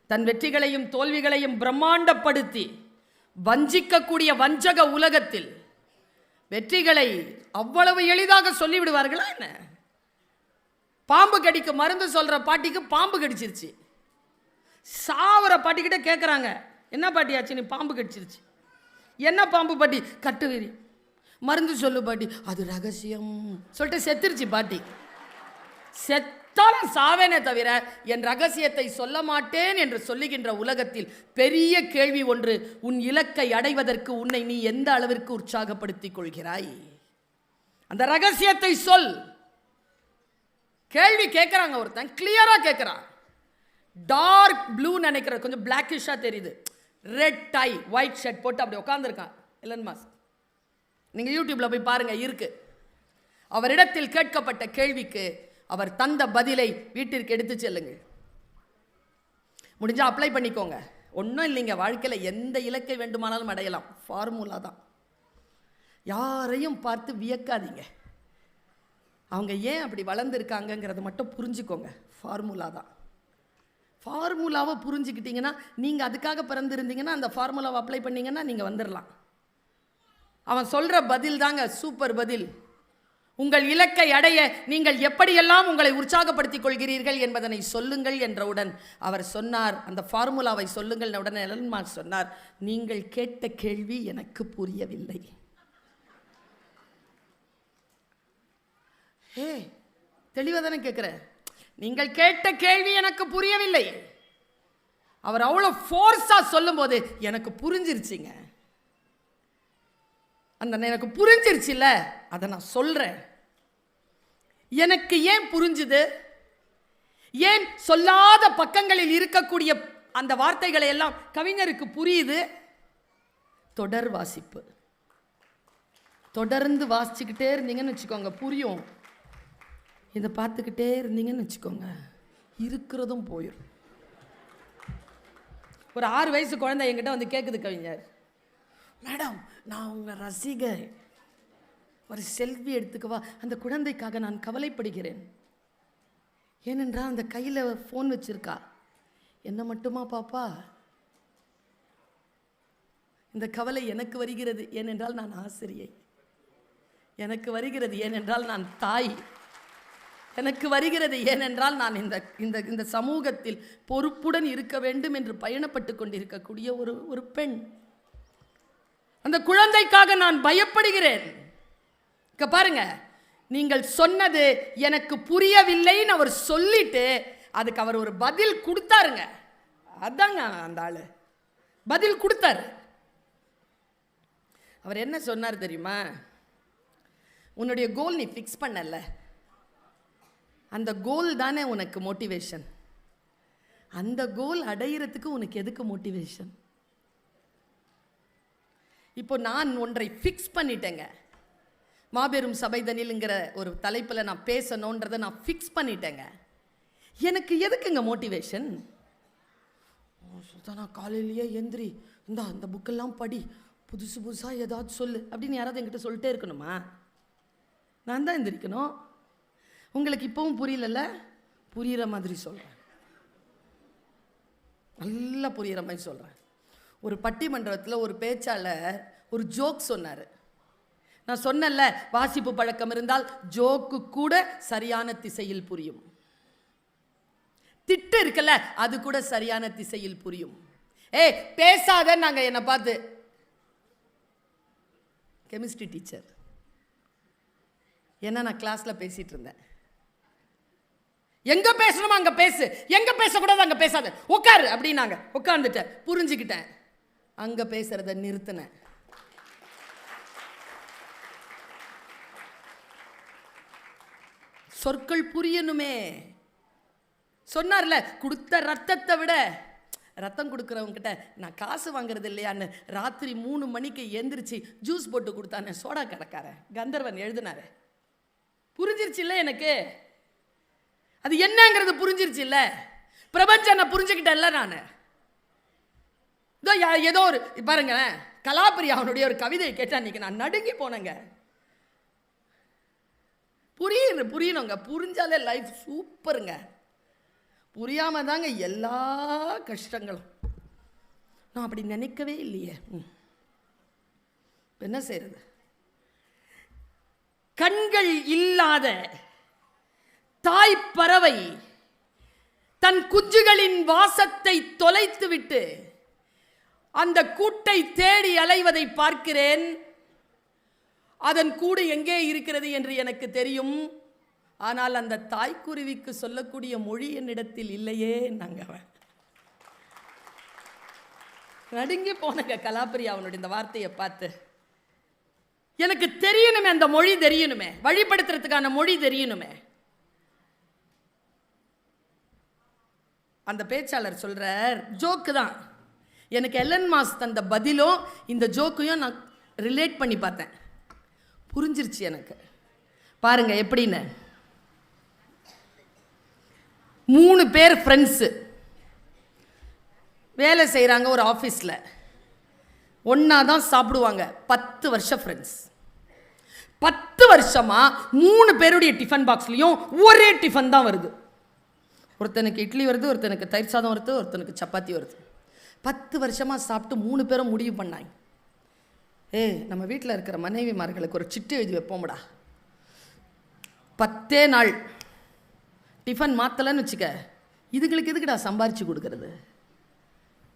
தன் வெற்றிகளையும் தோல்விகளையும் பிரம்மாண்டப்படுத்தி வஞ்சிக்கக்கூடிய வஞ்சக உலகத்தில் வெற்றிகளை அவ்வளவு எளிதாக சொல்லிவிடுவார்களா என்ன? பாம்பு கடிக்கு மருந்து சொல்ற பாட்டிக்கு பாம்பு கடிச்சிருச்சு. சாவர பாட்டிக்கிட்ட கேட்குறாங்க, என்ன பாட்டி ஆச்சு, நீ பாம்பு கடிச்சிருச்சு. என்ன பாம்பு பாட்டி? கட்டுவிரி. மருந்து சொல்லு பாட்டி. அது ரகசியம் சொல்லிட்டு செத்துருச்சு பாட்டி. செத்தாலும் சாவேனே தவிர என் ரகசியத்தை சொல்ல மாட்டேன் என்று சொல்லுகின்ற உலகத்தில் பெரிய கேள்வி ஒன்று, உன் இலக்கை அடைவதற்கு உன்னை நீ எந்த அளவிற்கு உற்சாகப்படுத்திக் கொள்கிறாய்? அந்த ரகசியத்தை சொல். கேள்வி கேட்குறாங்க, ஒருத்தன் கிளியரா கேட்குறான். டார்க் ப்ளூ நினைக்கிற, கொஞ்சம் பிளாக்கிஷா தெரியுது, ரெட் டை ஒயிட் ஷர்ட் போட்டு அப்படி உட்கார்ந்துருக்கான் எலன் மாஸ்க். நீங்க யூடியூப்ல போய் பாருங்க, இருக்கு. அவரிடத்தில் கேட்கப்பட்ட கேள்விக்கு அவர் தந்த பதிலை வீட்டிற்கு எடுத்து செல்லுங்கள். முடிஞ்சா அப்ளை பண்ணிக்கோங்க. ஒன்றும் இல்லைங்க, வாழ்க்கையில் எந்த இலக்கை வேண்டுமானாலும் அடையலாம். ஃபார்முலா தான். யாரையும் பார்த்து வியக்காதீங்க. அவங்க ஏன் அப்படி வளர்ந்துருக்காங்கங்கிறத மட்டும் புரிஞ்சுக்கோங்க. ஃபார்முலா தான். ஃபார்முலாவை புரிஞ்சுக்கிட்டீங்கன்னா, நீங்கள் அதுக்காக பிறந்திருந்தீங்கன்னா அந்த ஃபார்முலாவை அப்ளை பண்ணிங்கன்னா நீங்கள் வந்துடலாம். அவன் சொல்கிற பதில் தாங்க சூப்பர் பதில். உங்கள் இலக்கை அடைய நீங்கள் எப்படியெல்லாம் உங்களை உற்சாகப்படுத்திக் கொள்கிறீர்கள் என்பதனை சொல்லுங்கள் என்றவுடன் அவர் சொன்னார், அந்த ஃபார்முலாவை சொல்லுங்கள். உடனே எலன் மாஸ்க் சொன்னார், நீங்கள் கேட்ட கேள்வி எனக்கு புரியவில்லை. தெளிவாக தானே கேட்குறேன். நீங்கள் கேட்ட கேள்வி எனக்கு புரியவில்லை. அவர் அவ்வளோ ஃபோர்ஸா சொல்லும் போது எனக்கு புரிஞ்சிருச்சுங்க. அந்த எனக்கு புரிஞ்சிருச்சுல்ல, அதை நான் சொல்றேன். எனக்கு ஏன் புரிஞ்சுது? ஏன் சொல்லாத பக்கங்களில் இருக்கக்கூடிய அந்த வார்த்தைகளை எல்லாம் கவிஞருக்கு புரியுது? தொடர் வாசிப்பு. தொடர்ந்து வாசிச்சுக்கிட்டே இருந்தீங்கன்னு வச்சுக்கோங்க, புரியும். இதை பார்த்துக்கிட்டே இருந்தீங்கன்னு வச்சுக்கோங்க, இருக்கிறதும் போயிடும். ஒரு 6 வயசு குழந்தை என்கிட்ட வந்து கேட்குது, கவிஞர் மேடம் நான் உங்கள் ரசிகர், ஒரு செல்ஃபி எடுத்துக்கவா? அந்த குழந்தைக்காக நான் கவலைப்படுகிறேன். ஏனென்றால் அந்த கையில் ஃபோன் வச்சிருக்கா. என்ன மட்டுமா பாப்பா? இந்த கவலை எனக்கு வருகிறது, ஏனென்றால் நான் ஆசிரியை. எனக்கு வருகிறது ஏனென்றால் நான் தாய். எனக்கு வருகிறது ஏனென்றால் நான் இந்த சமூகத்தில் பொறுப்புடன் இருக்க வேண்டும் என்று பயணப்பட்டு கொண்டிருக்கக்கூடிய ஒரு பெண். அந்த குழந்தைக்காக நான் பயப்படுகிறேன். பாருங்க, நீங்கள் சொன்னது எனக்கு புரியவில்லைன்னு அவர் சொல்லிட்டு அதுக்கு அவர் ஒரு பதில் கொடுத்தாருங்க. அதாங்க அந்த ஆளு பதில் கொடுத்தாரு. அவர் என்ன சொன்னார் தெரியுமா? உன்னுடைய கோல் நீ ஃபிக்ஸ் பண்ணல, அந்த கோல் தானே உனக்கு மோட்டிவேஷன். அந்த கோல் அடையிறதுக்கு உனக்கு எதுக்கு மோட்டிவேஷன்? இப்போ நான் ஒன்றை ஃபிக்ஸ் பண்ணிட்டேங்க. மாபெரும் சபைதனில்ங்கிற ஒரு தலைப்பில் நான் பேசணுன்றதை நான் ஃபிக்ஸ் பண்ணிட்டேங்க. எனக்கு எதுக்குங்க மோட்டிவேஷன்? சுதானா காலையிலேயே எந்திரி, இந்த புக்கெல்லாம் படி, புதுசு புதுசாக ஏதாவது சொல்லு அப்படின்னு யாராவது என்கிட்ட சொல்லிட்டே இருக்கணுமா? நான் தான் எந்திரிக்கணும். உங்களுக்கு இப்போவும் புரியலல்ல? புரிகிற மாதிரி சொல்கிறேன், நல்லா புரிகிற மாதிரி சொல்கிறேன். ஒரு பட்டிமன்றத்தில் ஒரு பேச்சாளர் ஒரு ஜோக் சொன்னார். நான் சொன்னேன்ல, வாசிப்பு பழக்கம் இருந்தால் ஜோக்கு கூட சரியான திசையில் புரியும். திட்டு இருக்குல்ல, அது கூட சரியான திசையில் புரியும். பேசாத நாங்கள் என்னை பார்த்து கெமிஸ்ட்ரி டீச்சர், ஏன்னா நான் கிளாஸில் பேசிகிட்டு இருந்தேன். எங்கே பேசணுமோ அங்கே பேசு, எங்கே பேசக்கூடாது அங்கே பேசாத, உட்காரு அப்படின்னாங்க. உட்காந்துட்டேன், புரிஞ்சுக்கிட்டேன், அங்கே பேசுகிறத நிறுத்தினேன். சொற்கள் புரியணுமே. சொன்னார்ல, கொடுத்த ரத்தத்தை விட ரத்தம் கொடுக்குறவங்க கிட்ட நான் காசு வாங்குறது இல்லையான்னு ராத்திரி 3 மணிக்கு எந்திரிச்சு ஜூஸ் போட்டு கொடுத்தானே சோடா கடைக்கார கந்தர்வன் எழுதினாரு. புரிஞ்சிருச்சு இல்லை எனக்கு, அது என்னங்கிறது புரிஞ்சிருச்சு இல்லை. பிரபஞ்சனை புரிஞ்சுக்கிட்டேன்ல நான். ஏதோ ஒரு பாருங்க, கலாபிரியா அவனுடைய ஒரு கவிதையை கேட்டா இன்னைக்கு நான் நடுங்கி போனேங்க. புரியணுங்க, புரிஞ்சாலே லைஃப் சூப்பருங்க. புரியாம தாங்க எல்லா கஷ்டங்களும். நான் அப்படி நினைக்கவே இல்லையே. என்ன செய்யறது? கண்கள் இல்லாத தாய் பறவை தன் குஞ்சுகளின் வாசத்தை தொலைத்துவிட்டு அந்த கூட்டை தேடி அலைவதை பார்க்கிறேன். அதன் கூடு எங்கே இருக்கிறது என்று எனக்கு தெரியும். ஆனால் அந்த தாய்க்குருவிக்கு சொல்லக்கூடிய மொழி என்னிடத்தில் இல்லையே. நாங்கள் நடுங்கி போனங்க கலாபிரியா அவனுடைய இந்த வார்த்தையை பார்த்து. எனக்கு தெரியணுமே, அந்த மொழி தெரியணுமே, வழிபடுத்துறதுக்கான மொழி தெரியணுமே. அந்த பேச்சாளர் சொல்றார், ஜோக்கு தான். எனக்கு எலன் மாஸ்க் தந்த பதிலும் இந்த ஜோக்கையும் நான் ரிலேட் பண்ணி பார்த்தேன், புரிஞ்சிருச்சு எனக்கு. பாருங்க எப்படின்னு. 3 பேர் ஃப்ரெண்ட்ஸு வேலை செய்கிறாங்க ஒரு ஆஃபீஸில். ஒன்றா தான் சாப்பிடுவாங்க. 10 வருஷம் ஃப்ரெண்ட்ஸ். 10 வருஷமாக 3 பேருடைய டிஃபன் பாக்ஸ்லேயும் ஒரே டிஃபன் தான் வருது. ஒருத்தனுக்கு இட்லி வருது, ஒருத்தனுக்கு தயிர் சாதம் வருது, ஒருத்தனுக்கு சப்பாத்தி வருது. 10 வருஷமாக சாப்பிட்டு 3 பேரும் முடிவு பண்ணாங்க, நம்ம வீட்டில் இருக்கிற மனைவிமார்களுக்கு ஒரு சிட்டு எழுதி வைப்போம்டா. 10 நாள் டிஃபன் மாற்றலன்னு வச்சுக்க, இதுங்களுக்கு எதுக்குடா சம்பாரிச்சு கொடுக்கறது,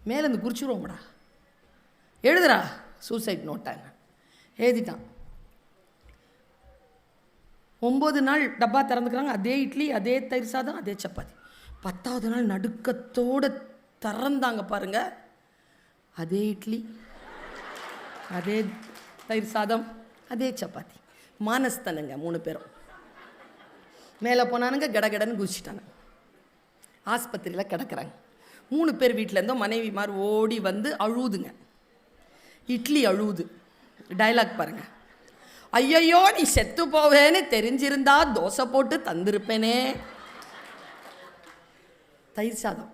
மேலேருந்து குறிச்சிடுவோம்டா, எழுதுறா சூசைட் நோட்டாங்க. எழுதிட்டான். 9 நாள் டப்பா திறந்துக்கிறாங்க, அதே இட்லி, அதே தயிர் சாதம், அதே சப்பாத்தி. 10வது நாள் நடுக்கத்தோடு திறந்தாங்க பாருங்க, அதே இட்லி, அதே தயிர் சாதம், அதே சப்பாத்தி. மானஸ்தனுங்க 3 பேரும். மேலே போனானுங்க, கடகடன்னு குதிச்சிட்டாங்க. ஆஸ்பத்திரியில் கிடக்கிறாங்க. 3 பேர் வீட்டிலேருந்தோ மனைவிமார் ஓடி வந்து அழுதுங்க. இட்லி அழுவுது. டைலாக் பாருங்க, ஐயையோ நீ செத்து போவேன்னு தெரிஞ்சிருந்தா தோசை போட்டு தந்திருப்பேனே. தயிர் சாதம்,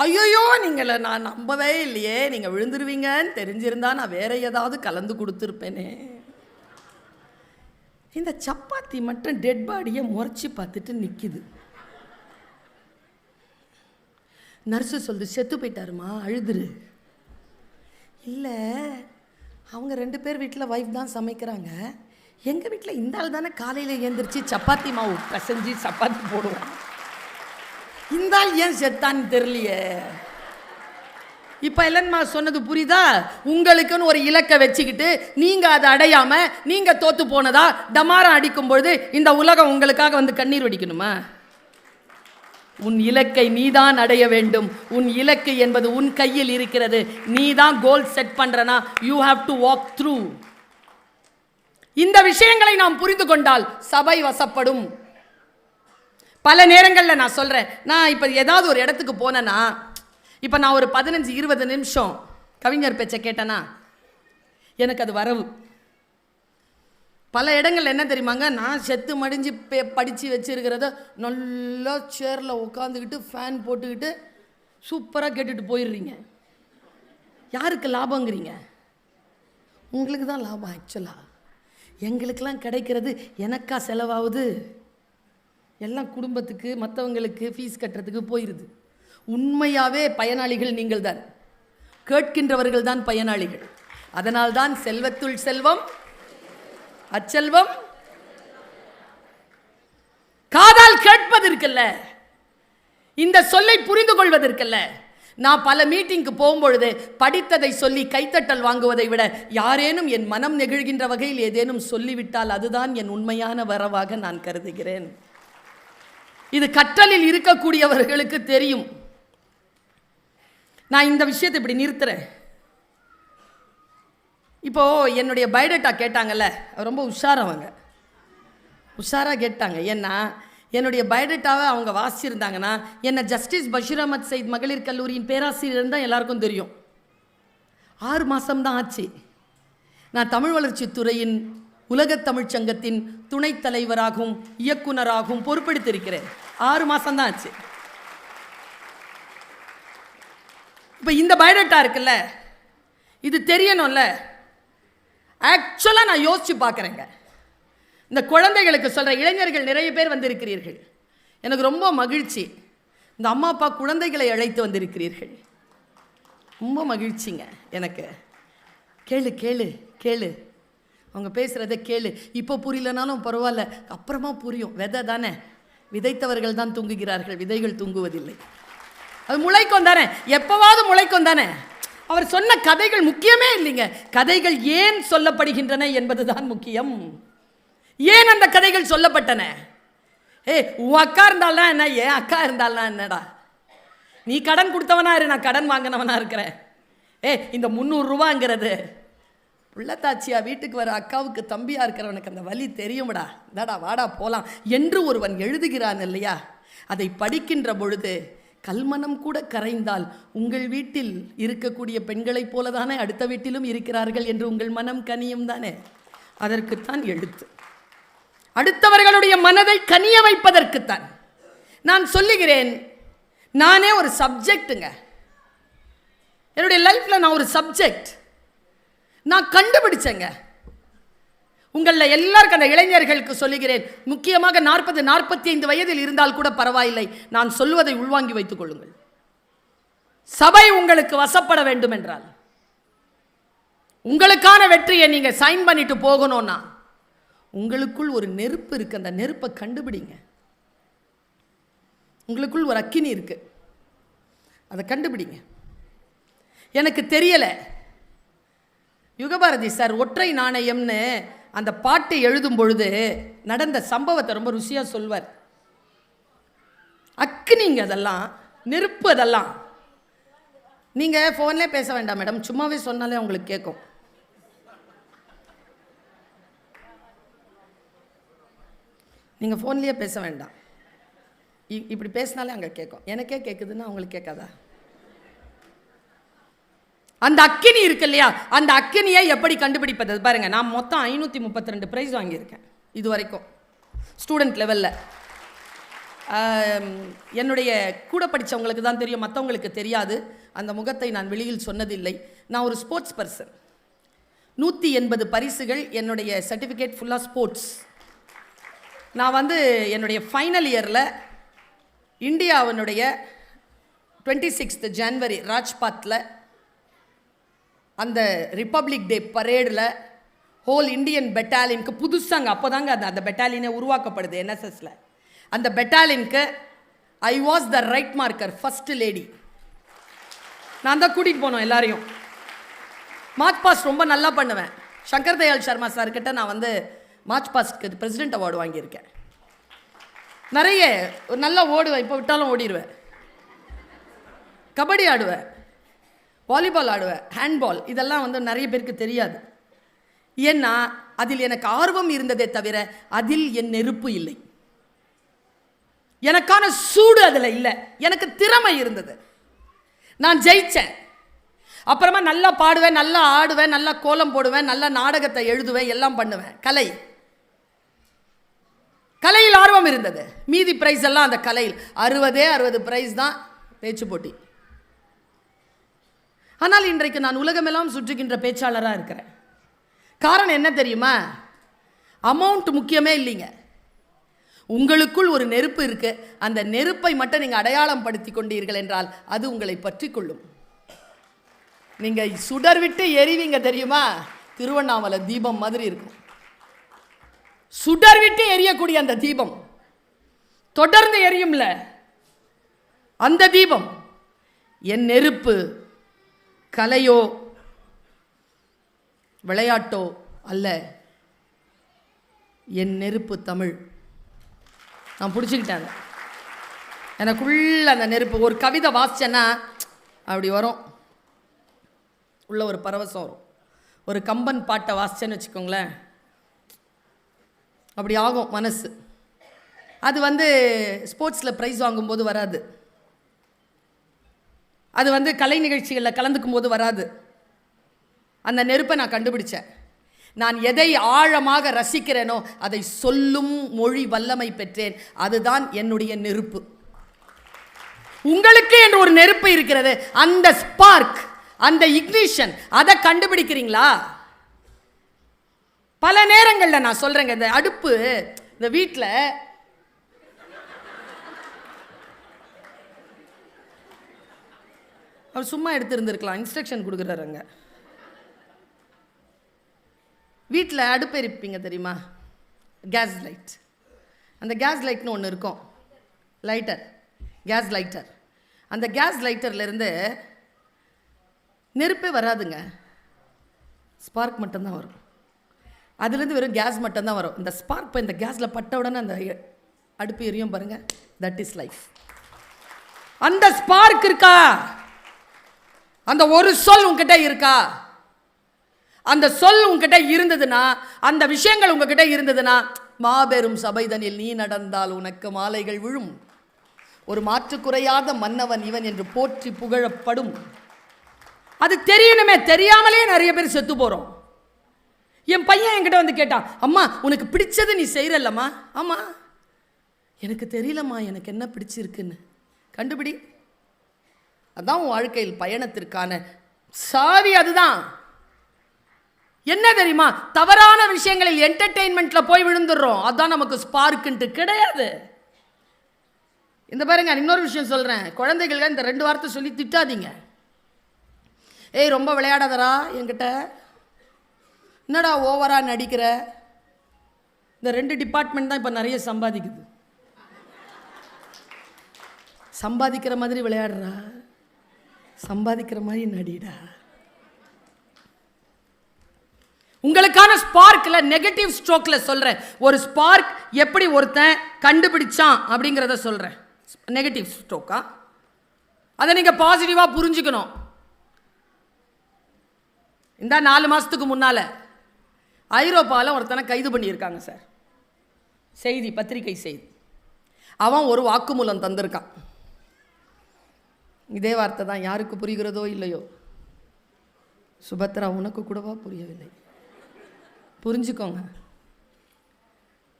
ஐயோயோ நீங்களை நான் நம்பவே இல்லையே, நீங்கள் விழுந்துருவீங்கன்னு தெரிஞ்சிருந்தா நான் வேற ஏதாவது கலந்து கொடுத்துருப்பேனே. இந்த சப்பாத்தி மட்டும் டெட் பாடியை முறைச்சி பார்த்துட்டு நிற்கிது. நர்ஸு சொல்லுது, செத்து போயிட்டாருமா, அழுதுரு. இல்லை, அவங்க 2 பேர் வீட்டில் ஒய்ஃப் தான் சமைக்கிறாங்க. எங்கள் வீட்டில் இந்த ஆள் தானே காலையில் எழுந்திரிச்சு சப்பாத்தி மாவு பிசைஞ்சு சப்பாத்தி போடுவோம். இந்த ஆள் ஏன் செத்தான்னு தெரியலையே. இப்போ எலன் மாஸ்க் சொன்னது புரியுதா? உங்களுக்குன்னு ஒரு இலக்கை வச்சுக்கிட்டு நீங்கள் அதை அடையாமல் நீங்கள் தோற்று போனதா டமாரம் அடிக்கும் பொழுது இந்த உலகம் உங்களுக்காக வந்து கண்ணீர் வடிக்கணுமா? உன் இலக்கை நீதான் அடைய வேண்டும். உன் இலக்கு என்பது உன் கையில் இருக்கிறது. நீ தான் கோல் செட் பண்றனா, you have to walk through. இந்த விஷயங்களை நாம் புரிந்து கொண்டால் சபை வசப்படும். பல நேரங்களில் நான் சொல்றேன், நான் இப்போ ஏதாவது ஒரு இடத்துக்கு போனேன்னா, இப்போ நான் ஒரு 15-20 நிமிஷம் கவிஞர் பேச்சை கேட்டேன்னா எனக்கு அது வரவு. பல இடங்கள் என்ன தெரியுமாங்க, நான் செத்து மடிஞ்சு படித்து வச்சுருக்கிறத நல்லா சேரில் உட்காந்துக்கிட்டு ஃபேன் போட்டுக்கிட்டு சூப்பராக கேட்டுட்டு போயிடுறீங்க. யாருக்கு லாபங்கிறீங்க? உங்களுக்கு தான் லாபம். ஆக்சுவலாக எங்களுக்கெல்லாம் கிடைக்கிறது எனக்கா செலவாகுது, எல்லாம் குடும்பத்துக்கு மற்றவங்களுக்கு ஃபீஸ் கட்டுறதுக்கு போயிடுது. உண்மையாகவே பயனாளிகள் நீங்கள் தான், கேட்கின்றவர்கள் தான் பயனாளிகள். அதனால்தான் செல்வத்துள் செல்வம் அச்செல்வம் காதால் கேட்பதற்கல்ல, இந்த சொல்லை புரிந்து கொள்வதற்கல்ல. நான் பல மீட்டிங்க்கு போகும்பொழுது படித்ததை சொல்லி கைத்தட்டல் வாங்குவதை விட யாரேனும் என் மனம் நெகிழ்கின்ற வகையில் ஏதேனும் சொல்லிவிட்டால் அதுதான் என் உண்மையான வரவாக நான் கருதுகிறேன். இது கற்றலில் இருக்கக்கூடியவர்களுக்கு தெரியும். நான் இந்த விஷயத்தை இப்படி நிறுத்துறேன். இப்போ என்னுடைய பயோடேட்டா கேட்டாங்கல்ல, ரொம்ப உஷாரவங்க, உஷாராக கேட்டாங்க. ஏன்னா என்னுடைய பயோடேட்டாவை அவங்க வாசிச்சிருந்தாங்கன்னா என்னை ஜஸ்டிஸ் பஷீர் அஹமத் சயீத் மகளிர் கல்லூரியின் பேராசிரியர் தான் எல்லாருக்கும் தெரியும். 6 மாதம்தான் ஆச்சு நான் தமிழ் வளர்ச்சி துறையின் உலகத் தமிழ்ச் சங்கத்தின் துணைத் தலைவராகவும் இயக்குனராகவும் பொறுப்பெடுத்திருக்கிறேன். 6 மாதம்தான் ஆச்சு. இப்போ இந்த பயோடேட்டா இருக்குல்ல, இது தெரியணும்ல. ஆக்சுவலாக நான் யோசிச்சு பார்க்குறேங்க. இந்த குழந்தைகளுக்கு சொல்கிற இளைஞர்கள் நிறைய பேர் வந்திருக்கிறீர்கள். எனக்கு ரொம்ப மகிழ்ச்சி. இந்த அம்மா அப்பா குழந்தைகளை அழைத்து வந்திருக்கிறீர்கள். ரொம்ப மகிழ்ச்சிங்க எனக்கு. கேளு கேளு கேளு, அவங்க பேசுகிறத கேளு. இப்போ புரியலனாலும் பரவாயில்ல, அப்புறமா புரியும். விதை தானே, விதைத்தவர்கள் தான் தூங்குகிறார்கள், விதைகள் தூங்குவதில்லை. அது முளைக்கும் தானே, எப்போவாவது முளைக்கும் தானே. அவர் சொன்ன கதைகள் முக்கியமே இல்லைங்க. கதைகள் ஏன் சொல்லப்படுகின்றன என்பதுதான் முக்கியம். ஏன் அந்த கதைகள் சொல்லப்பட்டன? உன் அக்கா இருந்தால்தான் என்ன, ஏன் அக்கா இருந்தால்தான் என்னடா, நீ கடன் கொடுத்தவனா இரு, நான் கடன் வாங்கினவனா இருக்கிறேன். இந்த 300 ரூபாங்கிறது புள்ளத்தாச்சியா வீட்டுக்கு வர அக்காவுக்கு தம்பியா இருக்கிறவனுக்கு அந்த வலி தெரியும்டா, இந்தாடா வாடா போலாம் என்று ஒருவன் எழுதுகிறான் இல்லையா? அதை படிக்கின்ற பொழுது கல்மனம் கூட கரைந்தால் உங்கள் வீட்டில் இருக்கக்கூடிய பெண்களைப் போல தானே அடுத்த வீட்டிலும் இருக்கிறார்கள் என்று உங்கள் மனம் கனியும் தானே. அதற்குத்தான் எழுத்து, அடுத்தவர்களுடைய மனதை கனிய வைப்பதற்குத்தான். நான் சொல்லுகிறேன், நானே ஒரு சப்ஜெக்டுங்க. என்னுடைய லைஃப்பில் நான் ஒரு சப்ஜெக்ட். நான் கண்டுபிடிச்சேங்க. உங்களில் எல்லாருக்கும், அந்த இளைஞர்களுக்கு சொல்லுகிறேன், முக்கியமாக 40-45 வயதில் இருந்தால் கூட பரவாயில்லை, நான் சொல்வதை உள்வாங்கி வைத்துக் கொள்ளுங்கள். சபை உங்களுக்கு வசப்பட வேண்டும் என்றால், உங்களுக்கான வெற்றியை நீங்க சைன் பண்ணிட்டு போகணும்னா, உங்களுக்குள் ஒரு நெருப்பு இருக்கு. அந்த நெருப்பை கண்டுபிடிங்க. உங்களுக்குள் ஒரு அக்கினி இருக்கு, அதை கண்டுபிடிங்க. எனக்கு தெரியல, யுகபாரதி சார் ஒற்றை நாணயம்னு அந்த பாட்டை எழுதும் பொழுது நடந்த சம்பவத்தை ரொம்ப ருசியா சொல்வார். அக்கினிங்க அதெல்லாம், நெருப்பு அதெல்லாம். நீங்க போன்லேயே பேச வேண்டாம் மேடம், சும்மாவே சொன்னாலே உங்களுக்கு கேட்கும். நீங்க போன்லேயே பேச வேண்டாம், இப்படி பேசினாலே அங்கே கேட்கும். எனக்கே கேட்குதுன்னா அவங்களுக்கு கேட்காதா? அந்த அக்கினி இருக்கு இல்லையா, அந்த அக்கினியை எப்படி கண்டுபிடிப்பது பாருங்க. நான் மொத்தம் 532 பிரைஸ் வாங்கியிருக்கேன் இது வரைக்கும் ஸ்டூடெண்ட் லெவலில். என்னுடைய கூட படித்தவங்களுக்கு தான் தெரியும், மற்றவங்களுக்கு தெரியாது. அந்த முகத்தை நான் வெளியில் சொன்னதில்லை. நான் ஒரு ஸ்போர்ட்ஸ் பர்சன். 180 பரிசுகள், என்னுடைய சர்டிஃபிகேட் ஃபுல்லாக ஸ்போர்ட்ஸ். நான் என்னுடைய ஃபைனல் இயரில் இந்தியாவினுடைய 26th ஜனவரி ராஜ்பாத்தில் அந்த ரிப்பப்ளிக் டே பரேடில் ஹோல் இண்டியன் பெட்டாலியனுக்கு புதுசாங்க, அப்போ தாங்க அந்த பெட்டாலியனை உருவாக்கப்படுது என்எஸ்எஸில். அந்த பெட்டாலியனுக்கு I was the right marker, first lady. நான் தான் கூட்டிகிட்டு போனோம் எல்லாரையும். மார்ச் பாஸ்ட் ரொம்ப நல்லா பண்ணுவேன். சங்கர் தயாள் சர்மா சார்கிட்ட நான் மார்ச் பாஸ்ட்க்கு பிரசிடென்ட் அவார்டு வாங்கியிருக்கேன். நிறைய நல்லா ஓடுவேன், இப்போ விட்டாலும் ஓடிடுவேன். கபடி ஆடுவேன், வாலிபால் ஆடுவேன், ஹேண்ட்பால். இதெல்லாம் நிறைய பேருக்கு தெரியாது. ஏன்னா அதில் எனக்கு ஆர்வம் இருந்ததே தவிர அதில் என் நெருப்பு இல்லை, எனக்கான சூடு அதில் இல்லை. எனக்கு திறமை இருந்தது, நான் ஜெயிச்சேன். அப்புறமா நல்லா பாடுவேன், நல்லா ஆடுவேன், நல்லா கோலம் போடுவேன், நல்லா நாடகத்தை எழுதுவேன், எல்லாம் பண்ணுவேன். கலையில் ஆர்வம் இருந்தது. மீதி பிரைஸ் எல்லாம் அந்த கலையில் 60 பிரைஸ் தான் பேச்சு போட்டி. ஆனால் இன்றைக்கு நான் உலகமெல்லாம் சுற்றுகின்ற பேச்சாளராக இருக்கிறேன். காரணம் என்ன தெரியுமா? அமௌண்ட் முக்கியமே இல்லைங்க. உங்களுக்குள் ஒரு நெருப்பு இருக்கு. அந்த நெருப்பை மட்டும் நீங்கள் அடையாளம் படுத்தி கொண்டீர்கள் என்றால் அது உங்களை பற்றி கொள்ளும். நீங்கள் சுடர் விட்டு எரிவீங்க தெரியுமா? திருவண்ணாமலை தீபம் மாதிரி இருக்கும். சுடர் விட்டு எரியக்கூடிய அந்த தீபம் தொடர்ந்து எரியும்ல, அந்த தீபம். என் நெருப்பு கலையோ விளையாட்டோ அல்ல, என் நெருப்பு தமிழ். நான் பிடிச்சிக்கிட்டேன். எனக்குள்ள அந்த நெருப்பு. ஒரு கவிதை வாசிச்சேன்னா அப்படி வரும், உள்ள ஒரு பரவசம் வரும். ஒரு கம்பன் பாட்டை வாசிச்சேன்னு வச்சுக்கோங்களேன், அப்படி ஆகும் மனசு. அது ஸ்போர்ட்ஸில் ப்ரைஸ் வாங்கும்போது வராது, அது கலை நிகழ்ச்சிகளில் கலந்துக்கும் போது வராது. அந்த நெருப்பை நான் கண்டுபிடிச்சேன். நான் எதை ஆழமாக ரசிக்கிறேனோ அதை சொல்லும் மொழி வல்லமை பெற்றேன். அதுதான் என்னுடைய நெருப்பு. உங்களுக்கு என்று ஒரு நெருப்பு இருக்கிறது. அந்த ஸ்பார்க், அந்த இக்னிஷன், அதை கண்டுபிடிக்கிறீங்களா? பல நேரங்களில் நான் சொல்றேங்க, இந்த அடுப்பு, இந்த வீட்டில் அவர் சும்மா எடுத்துருந்துருக்கலாம், இன்ஸ்ட்ரக்ஷன் கொடுக்குறாருங்க. வீட்டில் அடுப்பு எரிப்பீங்க தெரியுமா? Case light. அந்த கேஸ் லைட்னு ஒன்று இருக்கும், லைட்டர், கேஸ் லைட்டர். அந்த கேஸ் லைட்டர்லேருந்து நெருப்பே வராதுங்க, ஸ்பார்க் மட்டும்தான் வரும். அதுலேருந்து வெறும் கேஸ் மட்டும்தான் வரும். இந்த ஸ்பார்க் இப்போ இந்த கேஸில் பட்ட உடனே அந்த அடுப்பு எரியும் பாருங்கள். That is life. அந்த ஸ்பார்க் இருக்கா? அந்த ஒரு சொல் உங்ககிட்ட இருக்கா? அந்த சொல் உங்ககிட்ட இருந்ததுன்னா, அந்த விஷயங்கள் உங்ககிட்ட இருந்ததுன்னா, மாபெரும் சபைதனில் நீ நடந்தால் உனக்கு மாலைகள் விழும். ஒரு மாற்றுக்குறையாத மன்னவன் இவன் என்று போற்றி புகழப்படும். அது தெரியணுமே. தெரியாமலே நிறைய பேர் செத்து போகிறோம். என் பையன் என்கிட்ட கேட்டான், அம்மா உனக்கு பிடிச்சது நீ செய்கிறல்லம்மா. ஆமாம், எனக்கு தெரியலம்மா எனக்கு என்ன பிடிச்சிருக்குன்னு. கண்டுபிடி. அதான் உன் வாழ்க்கையில் பயணத்திற்கான சாவி. அதுதான் என்ன தெரியுமா? தவறான விஷயங்களில் என்டர்டெயின்மெண்ட்ல போய் விழுந்துடுறோம். அதான் நமக்கு ஸ்பார்க்குன்ட்டு கிடையாது. இந்த பாருங்க, இன்னொரு விஷயம் சொல்றேன். குழந்தைகள் இந்த 2 வார்த்தை சொல்லி திட்டாதீங்க. ஏய் ரொம்ப விளையாடாதரா என்கிட்ட, என்னடா ஓவரா நடிக்கிற. இந்த 2 டிபார்ட்மெண்ட் தான் இப்போ நிறைய சம்பாதிக்குது. சம்பாதிக்கிற மாதிரி விளையாடுறா, சம்பாதிக்கிற மாதிரி நடிடா. உங்களுக்கான ஸ்பார்க்ல நெகட்டிவ் ஸ்ட்ரோக்ல சொல்றேன். ஒரு ஸ்பார்க் எப்படி ஒருத்தன் கண்டுபிடிச்சான் அப்படிங்கிறத சொல்றேன். நெகட்டிவ் ஸ்ட்ரோக்கா, அதை நீங்க பாசிட்டிவா புரிஞ்சுக்கணும். இந்த 4 மாசத்துக்கு முன்னால ஐரோப்பாவில் ஒருத்தனை கைது பண்ணியிருக்காங்க சார். செய்தி, பத்திரிகை செய்தி. அவன் ஒரு வாக்குமூலம் தந்திருக்கான். இதே வார்த்தை தான். யாருக்கு புரிகிறதோ இல்லையோ, சுபத்ரா உனக்கு கூடவா புரியவில்லை? புரிஞ்சுக்கோங்க.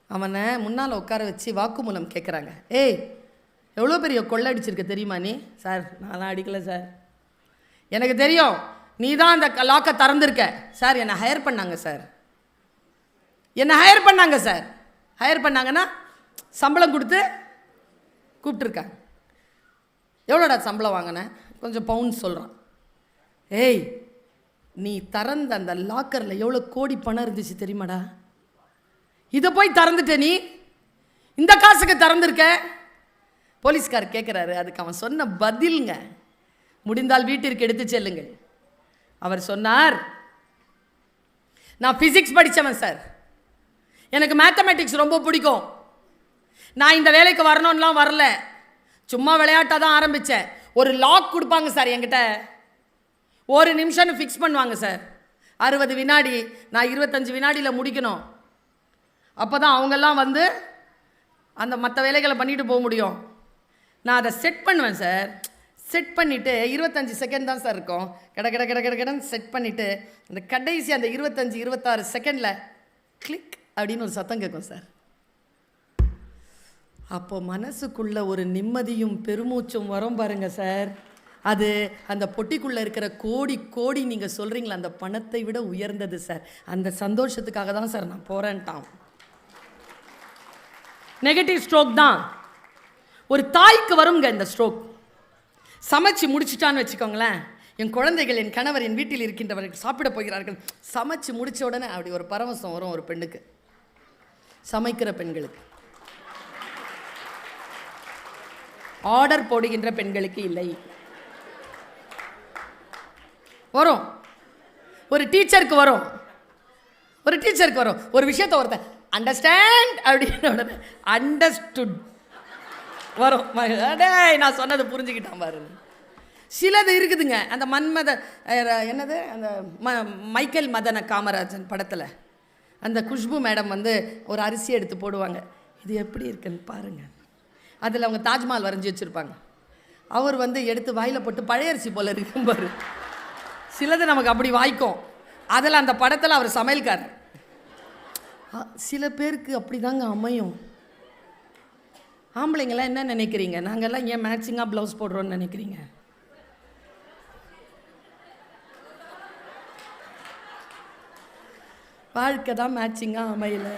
அவனை முன்னால் உட்கார வச்சு வாக்குமூலம் கேட்குறாங்க. ஏய் எவ்வளோ பெரிய கொள்ளை அடிச்சிருக்க தெரியுமா நீ? சார் நான்லாம் அடிக்கலை சார், எனக்கு தெரியும் நீ தான் அந்த லாக்கை திறந்துருக்க. சார் என்னை ஹையர் பண்ணாங்க சார், என்னை ஹையர் பண்ணாங்க சார். ஹையர் பண்ணாங்கன்னா சம்பளம் கொடுத்து கூப்பிட்டுருக்காங்க. எவ்வளோடா சம்பளம் வாங்கினேன்? கொஞ்சம் பவுண்ட் சொல்கிறான். ஏய் நீ திறந்த அந்த லாக்கரில் எவ்வளோ கோடி பணம் இருந்துச்சு தெரியுமாடா? இதை போய் திறந்துட்ட நீ, இந்த காசுக்கு திறந்துருக்க. போலீஸ்கார் கேட்குறாரு. அதுக்கு அவன் சொன்ன பதிலுங்க, முடிந்தால் வீட்டிற்கு எடுத்து செல்லுங்கள். அவர் சொன்னார், நான் ஃபிசிக்ஸ் படித்தவன் சார், எனக்கு மேத்தமெட்டிக்ஸ் ரொம்ப பிடிக்கும். நான் இந்த வேலைக்கு வரணும்லாம் வரல, சும்மா விளையாட்டாக தான் ஆரம்பித்தேன். ஒரு லாக் கொடுப்பாங்க சார் என்கிட்ட, 1 நிமிஷம்னு ஃபிக்ஸ் பண்ணுவாங்க சார். 60 வினாடி, நான் 25 வினாடியில் முடிக்கணும். அப்போ தான் அவங்கெல்லாம் அந்த மற்ற வேலைகளை பண்ணிட்டு போக முடியும். நான் அதை செட் பண்ணுவேன் சார். செட் பண்ணிவிட்டு 25 செகண்ட் தான் சார் இருக்கும். கடன்னு செட் பண்ணிவிட்டு அந்த கடைசி அந்த 25-26 செகண்டில் கிளிக் அப்படின்னு ஒரு சத்தம் கேட்கும் சார். அப்போ மனசுக்குள்ள ஒரு நிம்மதியும் பெருமூச்சும் வரும் பாருங்க சார். அது அந்த பொட்டிக்குள்ளே இருக்கிற கோடி கோடி நீங்கள் சொல்கிறீங்களா அந்த பணத்தை விட உயர்ந்தது சார். அந்த சந்தோஷத்துக்காக தான் சார் நான் போகிறேன்ட்டான். நெகட்டிவ் ஸ்ட்ரோக் தான் ஒரு தாய்க்கு வருங்க. இந்த ஸ்ட்ரோக் சமைச்சு முடிச்சுட்டான்னு வச்சுக்கோங்களேன். என் குழந்தைகள், என் கணவர், என் வீட்டில் இருக்கின்றவர்கள் சாப்பிட போகிறார்கள். சமைச்சு முடித்த உடனே அப்படி ஒரு பரவசம் வரும் ஒரு பெண்ணுக்கு, சமைக்கிற பெண்களுக்கு. ஆர்டர் போடுகின்ற பெண்களுக்கு இல்லை. வரும். ஒரு டீச்சருக்கு வரும். ஒரு விஷயத்தை ஒருத்தன் அண்டர்ஸ்டாண்ட் அப்படின்னு உடனே அண்டர்ஸ்டுட் வரும். நான் சொன்னது புரிஞ்சுக்கிட்டான் பாரு. சிலது இருக்குதுங்க. அந்த மன்மத என்னது அந்த மைக்கேல் மதன காமராஜன் படத்தில் அந்த குஷ்பு மேடம் வந்து ஒரு அரிசி எடுத்து போடுவாங்க. இது எப்படி இருக்குன்னு பாருங்கள். அதில் அவங்க தாஜ்மஹால் வரைஞ்சி வச்சுருப்பாங்க. அவர் வந்து எடுத்து வாயில் போட்டு பழைய அரிசி போல் இருக்கும் பாரு. சிலது நமக்கு அப்படி வாய்க்கும். அதில் அந்த படத்தில் அவர் சமையல்காரர். சில பேருக்கு அப்படி தாங்க அமையும். ஆம்பளைங்களாம் என்ன நினைக்கிறீங்க? நாங்கள்லாம் ஏன் மேட்சிங்காக ப்ளவுஸ் போடுறோன்னு நினைக்கிறீங்க? வாழ்க்கை தான் மேட்சிங்காக அமையல.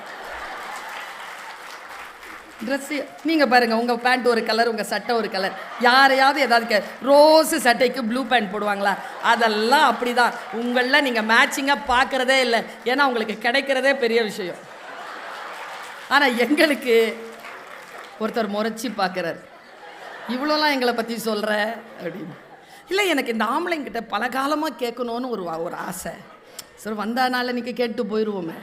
ட்ரெஸ்ஸு நீங்கள் பாருங்கள், உங்கள் பேண்ட் ஒரு கலர், உங்கள் சட்டை ஒரு கலர். யாரையாவது ஏதாவது ரோஸு சட்டைக்கு ப்ளூ பேண்ட் போடுவாங்களா? அதெல்லாம் அப்படி தான். உங்களில் நீங்கள் மேட்சிங்காக பார்க்குறதே இல்லை. ஏன்னா உங்களுக்கு கிடைக்கிறதே பெரிய விஷயம். ஆனால் எங்களுக்கு ஒருத்தர் முறைச்சி பார்க்குறார், இவ்வளோலாம் எங்களை பற்றி சொல்கிற அப்படின்னு. இல்லை, எனக்கு இந்த ஆம்பளைங்கிட்ட பல காலமாக கேட்கணுன்னு ஒரு ஆசை. சரி, வந்தானால நீங்கள் கேட்டு போயிடுவோமே.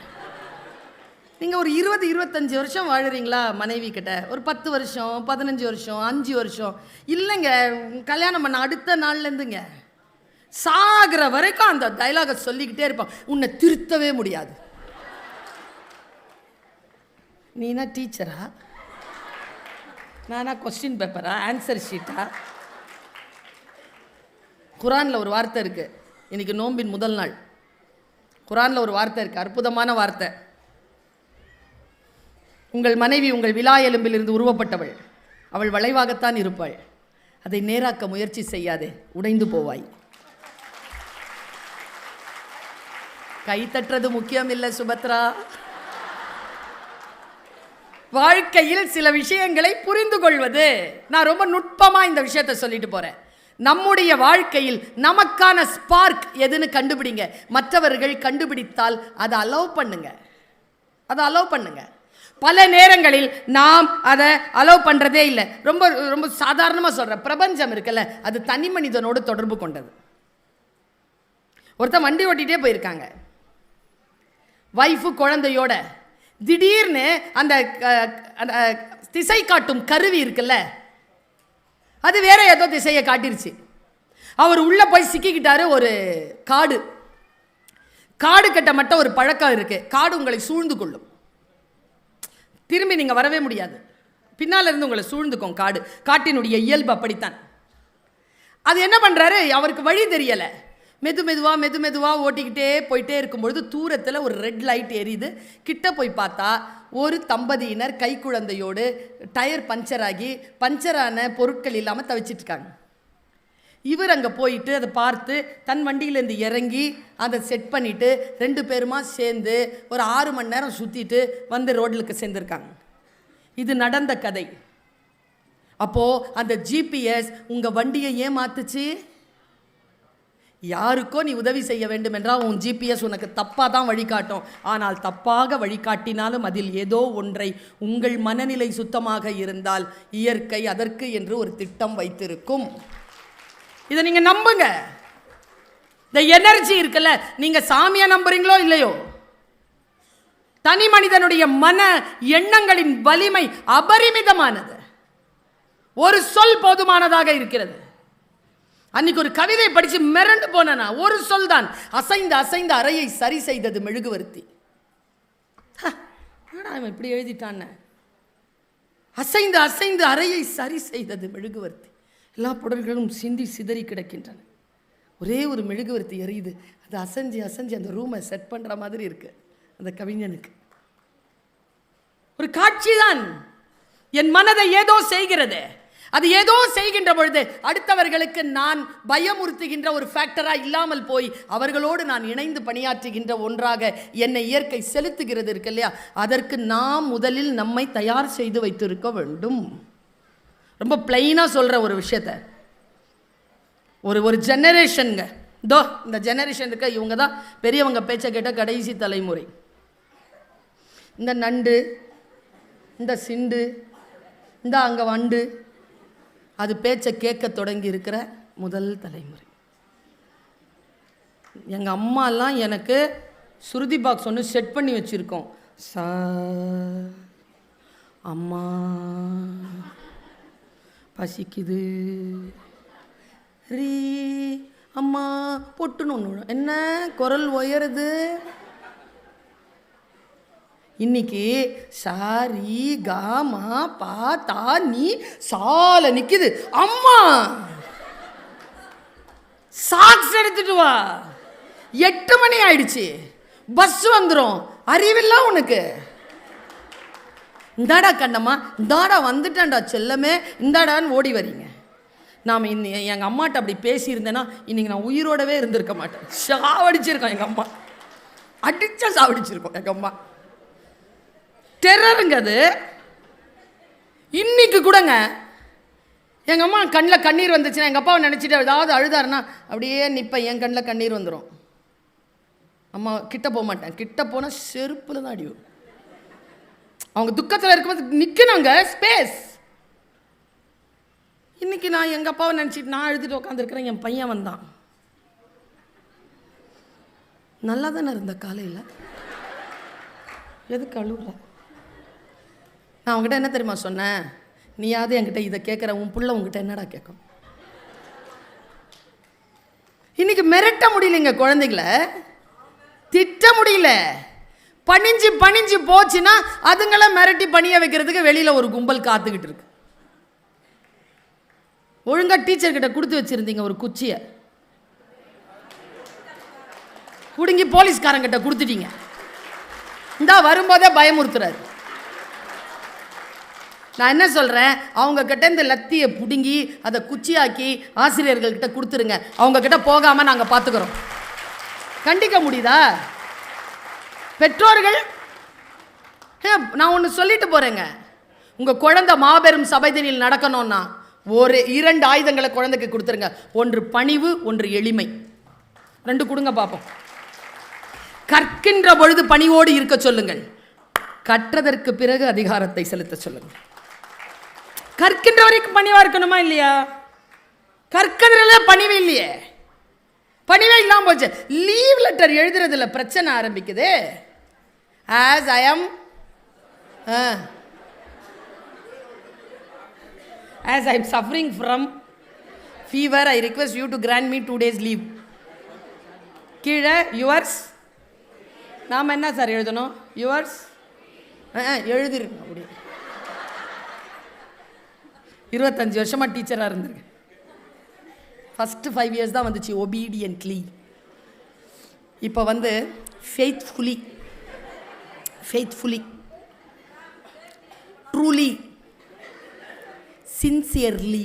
நீங்கள் ஒரு 20-25 வருஷம் வாழுறீங்களா மனைவி கிட்ட? ஒரு 10 வருஷம், 15 வருஷம், 5 வருஷம் இல்லைங்க. கல்யாணம் பண்ண அடுத்த நாள்லேருந்துங்க சாகிற வரைக்கும் அந்த டைலாகை சொல்லிக்கிட்டே இருப்பான். உன்னை திருத்தவே முடியாது. நீனா டீச்சரா? நானா கொஸ்டின் பேப்பரா? ஆன்சர் ஷீட்டா? குரானில் ஒரு வார்த்தை இருக்குது. இன்றைக்கி நோம்பின் முதல் நாள். குரானில் ஒரு வார்த்தை இருக்குது, அற்புதமான வார்த்தை. உங்கள் மனைவி உங்கள் விலா எலும்பிலிருந்து உருவப்பட்டவள். அவள் வளைவாகத்தான் இருப்பாள். அதை நேராக்க முயற்சி செய்யாதே, உடைந்து போவாய். கை தட்டுறது முக்கியம் இல்லை சுபத்ரா. வாழ்க்கையில் சில விஷயங்களை புரிந்து கொள்வது. நான் ரொம்ப நுட்பமாக இந்த விஷயத்தை சொல்லிட்டு போகிறேன். நம்முடைய வாழ்க்கையில் நமக்கான ஸ்பார்க் எதுன்னு கண்டுபிடிங்க. மற்றவர்கள் கண்டுபிடித்தால் அதை அலோவ் பண்ணுங்க. பல நேரங்களில் நாம் அதை அலோவ் பண்ணுறதே இல்லை. ரொம்ப ரொம்ப சாதாரணமாக சொல்கிறேன். பிரபஞ்சம் இருக்குல்ல, அது தனி மனிதனோடு தொடர்பு கொண்டது. ஒருத்தன் வண்டி ஓட்டிகிட்டே போயிருக்காங்க, வைஃபு குழந்தையோட. திடீர்னு அந்த திசை காட்டும் கருவி இருக்குல்ல, அது வேற ஏதோ திசையை காட்டிருச்சு. அவர் உள்ளே போய் சிக்கிக்கிட்டாரு. ஒரு காடு கட்ட மட்டும் ஒரு பழக்கம் இருக்குது. காடு உங்களை சூழ்ந்து கொள்ளும். திரும்பி நீங்கள் வரவே முடியாது. பின்னால் இருந்து உங்களை சூழ்ந்துக்கும் காடு. காட்டினுடைய இயல்பு அப்படித்தான். அது என்ன பண்ணுறாரு, அவருக்கு வழி தெரியலை. மெதுவாக ஓட்டிக்கிட்டே போயிட்டே இருக்கும்பொழுது தூரத்தில் ஒரு ரெட் லைட் எரியுது. கிட்ட போய் பார்த்தா ஒரு தம்பதியினர் கைக்குழந்தையோடு டயர் பஞ்சரான பொருட்கள் இல்லாமல் தவிச்சிட்ருக்காங்க. இவர் அங்கே போயிட்டு அதை பார்த்து தன் வண்டியிலேருந்து இறங்கி அதை செட் பண்ணிவிட்டு 2 பேருமா சேர்ந்து ஒரு 6 மணி நேரம் சுற்றிட்டு வந்து ரோட்லுக்கு சேர்ந்துருக்காங்க. இது நடந்த கதை. அப்போது அந்த ஜிபிஎஸ் உங்கள் வண்டியை ஏமாத்துச்சு. யாருக்கோ நீ உதவி செய்ய வேண்டும் என்றால் உன் ஜிபிஎஸ் உனக்கு தப்பாக தான் வழிகாட்டும். ஆனால் தப்பாக வழிகாட்டினாலும் அதில் ஏதோ ஒன்றை, உங்கள் மனநிலை சுத்தமாக இருந்தால் இயற்கை அதற்கு என்று ஒரு திட்டம் வைத்திருக்கும். இதை நீங்கள் நம்புங்க. இந்த எனர்ஜி இருக்குல்ல, நீங்கள் சாமியை நம்புறீங்களோ இல்லையோ, தனி மனிதனுடைய மன எண்ணங்களின் வலிமை அபரிமிதமானது. ஒரு சொல் போதுமானதாக இருக்கிறது. அன்னைக்கு ஒரு கவிதை படித்து மிரண்டு போனா, ஒரு சொல் தான். அசைந்த அறையை சரி செய்தது மெழுகுவர்த்தி. அவன் இப்படி எழுதிட்டான். அசைந்து அறையை சரி செய்தது மெழுகுவர்த்தி. எல்லா புடல்களும் சிந்தி சிதறி கிடக்கின்றன. ஒரே ஒரு மெழுகுவர்த்தி எரியுது. அது அசைஞ்சு அந்த ரூமை செட் பண்ணுற மாதிரி இருக்கு அந்த கவிஞனுக்கு. ஒரு காட்சி தான் என் மனதை ஏதோ செய்கிறது. அது ஏதோ செய்கின்ற பொழுது அடுத்தவர்களுக்கு நான் பயமுறுத்துகின்ற ஒரு ஃபேக்டரா இல்லாமல் போய் அவர்களோடு நான் இணைந்து பணியாற்றுகின்ற ஒன்றாக என்னை இயற்கை செலுத்துகிறது இருக்கு இல்லையா, அதற்கு நாம் முதலில் நம்மை தயார் செய்து வைத்திருக்க வேண்டும். ரொம்ப பிளைனாக சொல்கிற ஒரு விஷயத்த ஒரு ஜெனரேஷனுங்க, இதோ இந்த ஜெனரேஷன் இருக்க இவங்க தான் பெரியவங்க பேச்சை கேட்ட கடைசி தலைமுறை. இந்த நண்டு, இந்த சிண்டு, இந்த அங்கே வண்டு, அது பேச்சை கேட்க தொடங்கி இருக்கிற முதல் தலைமுறை. எங்கள் அம்மாலாம் எனக்கு சுருதி பாக்ஸ் ஒன்று செட் பண்ணி வச்சுருக்கோம். அம்மா பசிக்குது, ரீ அம்மா பொட்டுன்னு ஒன்று, என்ன குரல் உயருது. இன்னைக்கு சாரி காமா பா தா நீ சால நிக்குது. அம்மா சாக்ஸ் எடுத்துட்டு வா, 8 மணி ஆயிடுச்சு, பஸ் வந்துடும், அறிவில்லா உனக்கு. இந்தாடா கண்ணம்மா, இந்தாடா வந்துட்டான்டா செல்லமே, இந்தாடான்னு ஓடி வரீங்க. நாம் எங்கள் அம்மாட்ட அப்படி பேசியிருந்தேன்னா இன்னைக்கு நான் உயிரோடவே இருந்திருக்க மாட்டேன். சாவடிச்சிருக்கோம் எங்கள் அம்மா, அடிச்சா சாவடிச்சிருக்கோம் எங்கள் அம்மா. டெரருங்க அது. இன்னைக்கு கூடங்க எங்கள் அம்மா கண்ணில் கண்ணீர் வந்துச்சுன்னா எங்கள் அப்பாவை நினச்சிட்டு ஏதாவது அழுதாருன்னா அப்படியே நிற்பேன், என் கண்ணில் கண்ணீர் வந்துடும். அம்மா கிட்ட போக மாட்டேன், கிட்ட போனால் செருப்பில் தான் அடியும். அவங்க துக்கத்தில் இருக்கும்போது நிற்கணுங்க ஸ்பேஸ். இன்னைக்கு நான் எங்கள் அப்பாவை நினச்சிட்டு நான் அழுதுட்டு உட்காந்துருக்கிறேன். என் பையன் வந்தான், நல்லா தானே இருந்த காலையில், எதுக்கு அழுவுற? நான் அவங்ககிட்ட என்ன தெரியுமா சொன்னேன், நீயாவது என்கிட்ட இதை கேட்குற, உன் பிள்ளை உங்ககிட்ட என்னடா கேட்கும்? இன்னைக்கு மிரட்ட முடியலைங்க குழந்தைகளை, திட்ட முடியல. பணிஞ்சு பணிஞ்சு போச்சுன்னா அதுங்களை மிரட்டி பணிய வைக்கிறதுக்கு வெளியில் ஒரு கும்பல் காத்துக்கிட்டு இருக்கு. ஒழுங்காக டீச்சர்கிட்ட கொடுத்து வச்சுருந்தீங்க ஒரு குச்சியை, பிடுங்கி போலீஸ்காரங்கிட்ட கொடுத்துட்டீங்க. இந்தா வரும்போதே பயமுறுத்துறாரு. நான் என்ன சொல்கிறேன், அவங்கக்கிட்ட இந்த லத்தியை பிடுங்கி அதை குச்சியாக்கி ஆசிரியர்கள்கிட்ட கொடுத்துருங்க. அவங்கக்கிட்ட போகாமல் நாங்கள் பார்த்துக்குறோம். கண்டிக்க முடியுதா? பெற்றோர்கள், நான் ஒன்று சொல்லிட்டு போகிறேங்க, உங்கள் குழந்தை மாபெரும் சபைதனில் நடக்கணும்னா 2 ஆயுதங்களை குழந்தைக்கு கொடுத்துருங்க. ஒன்று பணிவு, ஒன்று எளிமை. 2 கொடுங்க பார்ப்போம். கற்கின்ற பொழுது பணிவோடு இருக்க சொல்லுங்கள், கற்றதற்கு பிறகு அதிகாரத்தை செலுத்த சொல்லுங்கள். கற்கின்ற வரைக்கும் பணிவா இருக்கணுமா இல்லையா? கற்கிறதுல பணிவு இல்லையே, பணிவே இல்லாம போச்சு. லீவ் லெட்டர் எழுதுறதுல பிரச்சனை ஆரம்பிக்குது. as I am suffering from fever, I request you to grant me 2 days leave. கீழே yours, நாம் என்ன சார் எழுதணும்? yours எழுதிருக்கணும். அப்படி 25 வருஷமாக டீச்சராக இருந்திருக்கேன். ஃபஸ்ட்டு 5 years தான் வந்துச்சு ஒபீடியன்ட்லி. இப்போ வந்து ஃபெய்த்ஃபுல்லி, ட்ரூலி, சின்சியர்லி,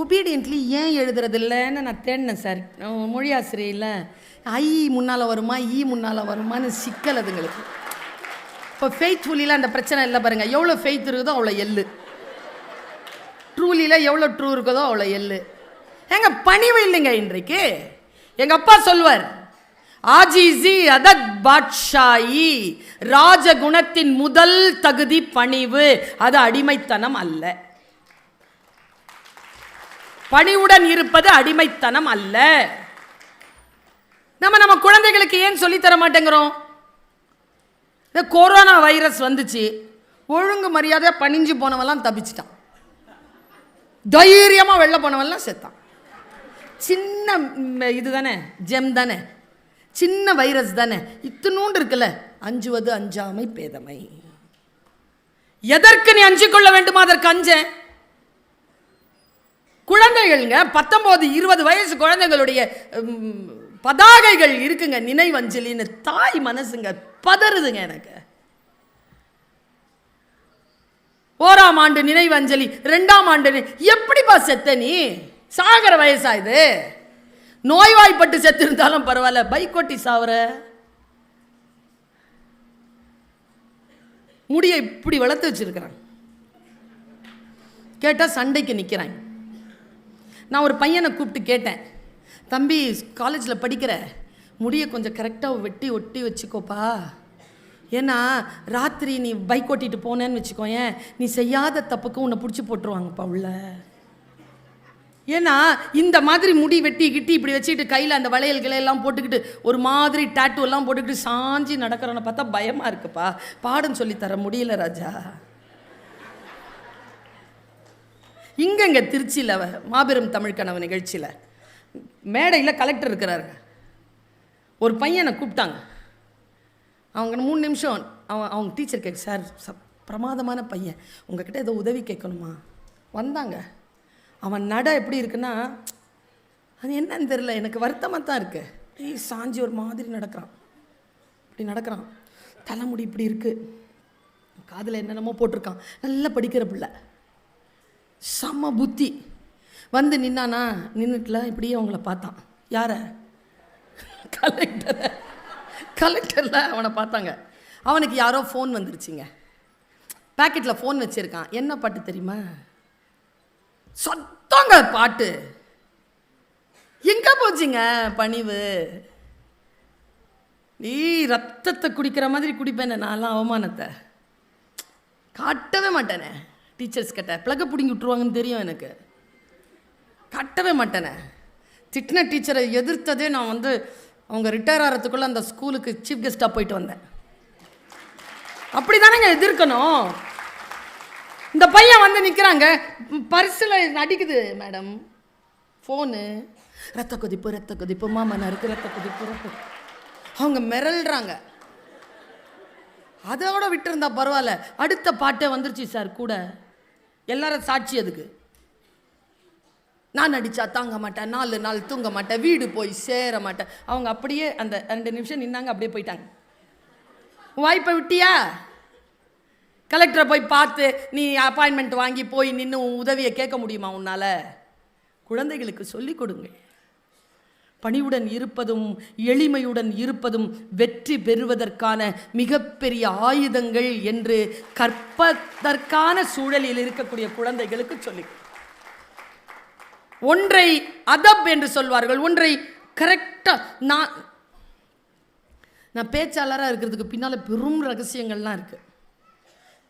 ஒபீடியன்ட்லி ஏன் எழுதுறது இல்லைன்னு நான் தேடினேன் சார். மொழி ஆசிரியர் ஐ முன்னால் வருமா, ஈ முன்னால் வருமானு சிக்கல் அதுங்களுக்கு. இப்போ ஃபெய்த்ஃபுல்லியில் அந்த பிரச்சனை இல்லை பாருங்கள். எவ்வளோ ஃபெய்த் இருக்குதோ அவ்வளோ எள்ளு, ட்ரூலியில் எவ்வளோ ட்ரூ இருக்குதோ அவ்வளோ எள்ளு. ஏங்க பணிவு இல்லைங்க இன்றைக்கு. எங்கள் அப்பா சொல்வார், ஆஜிசி அதத் பாட்ஷாயி, ராஜகுணத்தின் முதல் தகுதி பணிவு, அது அடிமைத்தனம் அல்ல. பணிவுடன் இருப்பது அடிமைத்தனம் அல்ல. நம்ம குழந்தைகளுக்கு ஏன் சொல்லித்தர மாட்டேங்கிறோம்? இந்த கொரோனா வைரஸ் வந்துச்சு, ஒழுங்கு மரியாதை பணிஞ்சு போனவெல்லாம் தப்பிச்சிட்டான், தைரியமாக வெளில போனவெல்லாம் செத்தான். சின்ன இது தானே, ஜெம் தானே, சின்ன வைரஸ் தானே, இத்தினூண்டு இருக்குல்ல. அஞ்சுவது அஞ்சாமை பேதமை. எதற்கு நீ அஞ்சு கொள்ள வேண்டுமா அதற்கு அஞ்ச. குழந்தைகள்ங்க 19-20 வயசு குழந்தைகளுடைய பதாகைகள் இருக்குங்க, நினைவஞ்சலின்னு. தாய் மனசுங்க பதறுதுங்க எனக்கு. 1ஆம் ஆண்டு நினைவஞ்சலி, 2ஆம் ஆண்டு. எப்படிப்பா செத்த நீ? சாகர வயசா இது? நோய்வாய்ப்பட்டு செத்து இருந்தாலும் பரவாயில்ல, பைக் ஓட்டி சாவற. முடியை இப்படி வளர்த்து வச்சிருக்கிறாங்க. கேட்டால் சண்டைக்கு நிற்கிறாங்க. நான் ஒரு பையனை கூப்பிட்டு கேட்டேன், தம்பி காலேஜில் படிக்கிற, முடியை கொஞ்சம் கரெக்டாக வெட்டி ஒட்டி வச்சுக்கோப்பா. ஏன்னா ராத்திரி நீ பைக் ஓட்டிட்டு போனேன்னு வச்சுக்கோயேன், நீ செய்யாத தப்புக்கு உன்னை பிடிச்சி போட்டுருவாங்கப்பா உள்ள. ஏன்னா இந்த மாதிரி முடி வெட்டி கிட்டி இப்படி வச்சுக்கிட்டு கையில் அந்த வளையல்களை எல்லாம் போட்டுக்கிட்டு ஒரு மாதிரி டாட்டூ எல்லாம் போட்டுக்கிட்டு சாஞ்சி நடக்கிறவனை பார்த்தா பயமாக இருக்குப்பா. பாடம் சொல்லித்தர முடியல ராஜா. இங்கே திருச்சியில் மாபெரும் தமிழ் கனவு நிகழ்ச்சியில் மேடையில் கலெக்டர் இருக்கிறாரு. ஒரு பையனை கூப்பிட்டாங்க. அவங்க 3 நிமிஷம் அவங்க டீச்சர் கேட்க, சார் பிரமாதமான பையன், உங்ககிட்ட ஏதோ உதவி கேட்கணுமா? வந்தாங்க. அவன் நட எப்படி இருக்குன்னா, அது என்னன்னு தெரில, எனக்கு வருத்தமாக தான் இருக்கு. சாஞ்சி ஒரு மாதிரி நடக்கிறான், இப்படி நடக்கிறான், தலைமுடி இப்படி இருக்குது, காதில் என்னென்னமோ போட்டிருக்கான், நல்லா படிக்கிற பிள்ளை, செம்ம புத்தி. வந்து நின்னானா, நின்றுட்டுல இப்படியே அவங்கள பார்த்தான். யாரை? கலெக்டரில் அவனை பார்த்தாங்க. அவனுக்கு யாரோ ஃபோன் வந்துருச்சுங்க. பேக்கெட்டில் ஃபோன் வச்சுருக்கான். என்ன பாட்டு தெரியுமா? சத்தங்க பாட்டு. எங்கே போச்சுங்க பணிவு? நீ ரத்தத்தை குடிக்கிற மாதிரி குடிப்பேனே நான்லாம். அவமானத்தை காட்டவே மாட்டேனே. டீச்சர்ஸ் கிட்ட பிளக்க பிடிங்கி விட்டுருவாங்கன்னு தெரியும் எனக்கு. கட்டவே மாட்டேனே. திட்டின டீச்சரை எதிர்த்ததே நான் அவங்க ரிட்டையர் ஆகிறதுக்குள்ளே அந்த ஸ்கூலுக்கு சீஃப் கெஸ்ட்டாக போயிட்டு வந்தேன். அப்படி தானேங்க எதிர்க்கணும். இந்த பையன் வந்து நிற்கிறாங்க, பரிசில் அடிக்குது மேடம் ஃபோனு. ரத்த கொதிப்பு மாமனாருக்கு ரத்த கொதிப்பு. அவங்க மிரள்றாங்க. அதோட விட்டுருந்தா பரவாயில்ல. அடுத்த பாட்டே வந்துருச்சு சார் கூட. எல்லாரும் சாட்சி அதுக்கு. நான் அடித்தா தாங்க மாட்டேன், 4 நாள் தூங்க மாட்டேன், வீடு போய் சேர மாட்டேன். அவங்க அப்படியே அந்த 2 நிமிஷம் நின்னாங்க, அப்படியே போயிட்டாங்க. வாய்ப்பை விட்டியா? கலெக்டரை போய் பார்த்து நீ அப்பாயின்மெண்ட் வாங்கி போய் நின்று உதவியை கேட்க முடியுமா உன்னால்? குழந்தைகளுக்கு சொல்லிக் கொடுங்க. பணிவுடன் இருப்பதும் எளிமையுடன் இருப்பதும் வெற்றி பெறுவதற்கான மிகப்பெரிய ஆயுதங்கள் என்று கற்பதற்கான சூழலில் இருக்கக்கூடிய குழந்தைகளுக்கு சொல்லி, ஒன்றை அதப் என்று சொல்வார்கள், ஒன்றை கரெக்டாக. நான் பேச்சாளராக இருக்கிறதுக்கு பின்னால் பெரும் ரகசியங்கள்லாம் இருக்குது.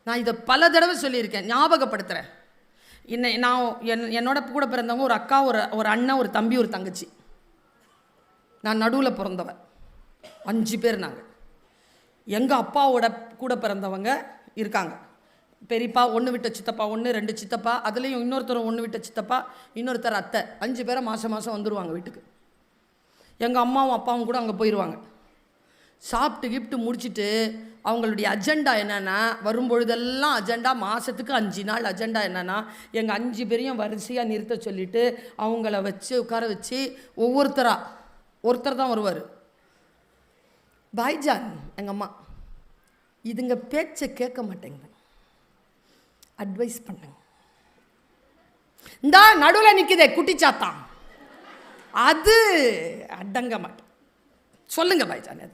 நான் இதை பல தடவை சொல்லியிருக்கேன், ஞாபகப்படுத்துகிறேன். என்னோட கூட பிறந்தவங்க ஒரு அக்கா, ஒரு அண்ணன், ஒரு தம்பி, ஒரு தங்கச்சி. நான் நடுவில் பிறந்தவன். 5 பேர் நாங்கள். எங்கள் அப்பாவோட கூட பிறந்தவங்க இருக்காங்க. பெரியப்பா, 1 விட்ட சித்தப்பா, 1 2 சித்தப்பா, அதுலேயும் இன்னொருத்தர் 1 விட்ட சித்தப்பா, இன்னொருத்தர் அத்தை. 5 பேரை மாதம் வந்துடுவாங்க வீட்டுக்கு. எங்கள் அம்மாவும் அப்பாவும் கூட அங்கே போயிடுவாங்க. சாப்பிட்டு கிஃப்ட்டு முடிச்சுட்டு அவங்களுடைய அஜெண்டா என்னென்னா, வரும்பொழுதெல்லாம் அஜெண்டா, மாதத்துக்கு 5 நாள் அஜெண்டா என்னென்னா, எங்கள் 5 பேரையும் வரிசையாக நிறுத்த சொல்லிவிட்டு அவங்கள வச்சு உட்கார வச்சு ஒருத்தர் தான் வருவார். பாய்ஜான் எங்கள் அம்மா, இதுங்க பேச்சை கேட்க மாட்டேங்குது, அட்வைஸ் பண்ணுங்க. இந்த நடுவில் நிற்குதே குட்டிச்சாத்தான், அது அடங்க மாட்டேன், சொல்லுங்க பாய்ஜான்.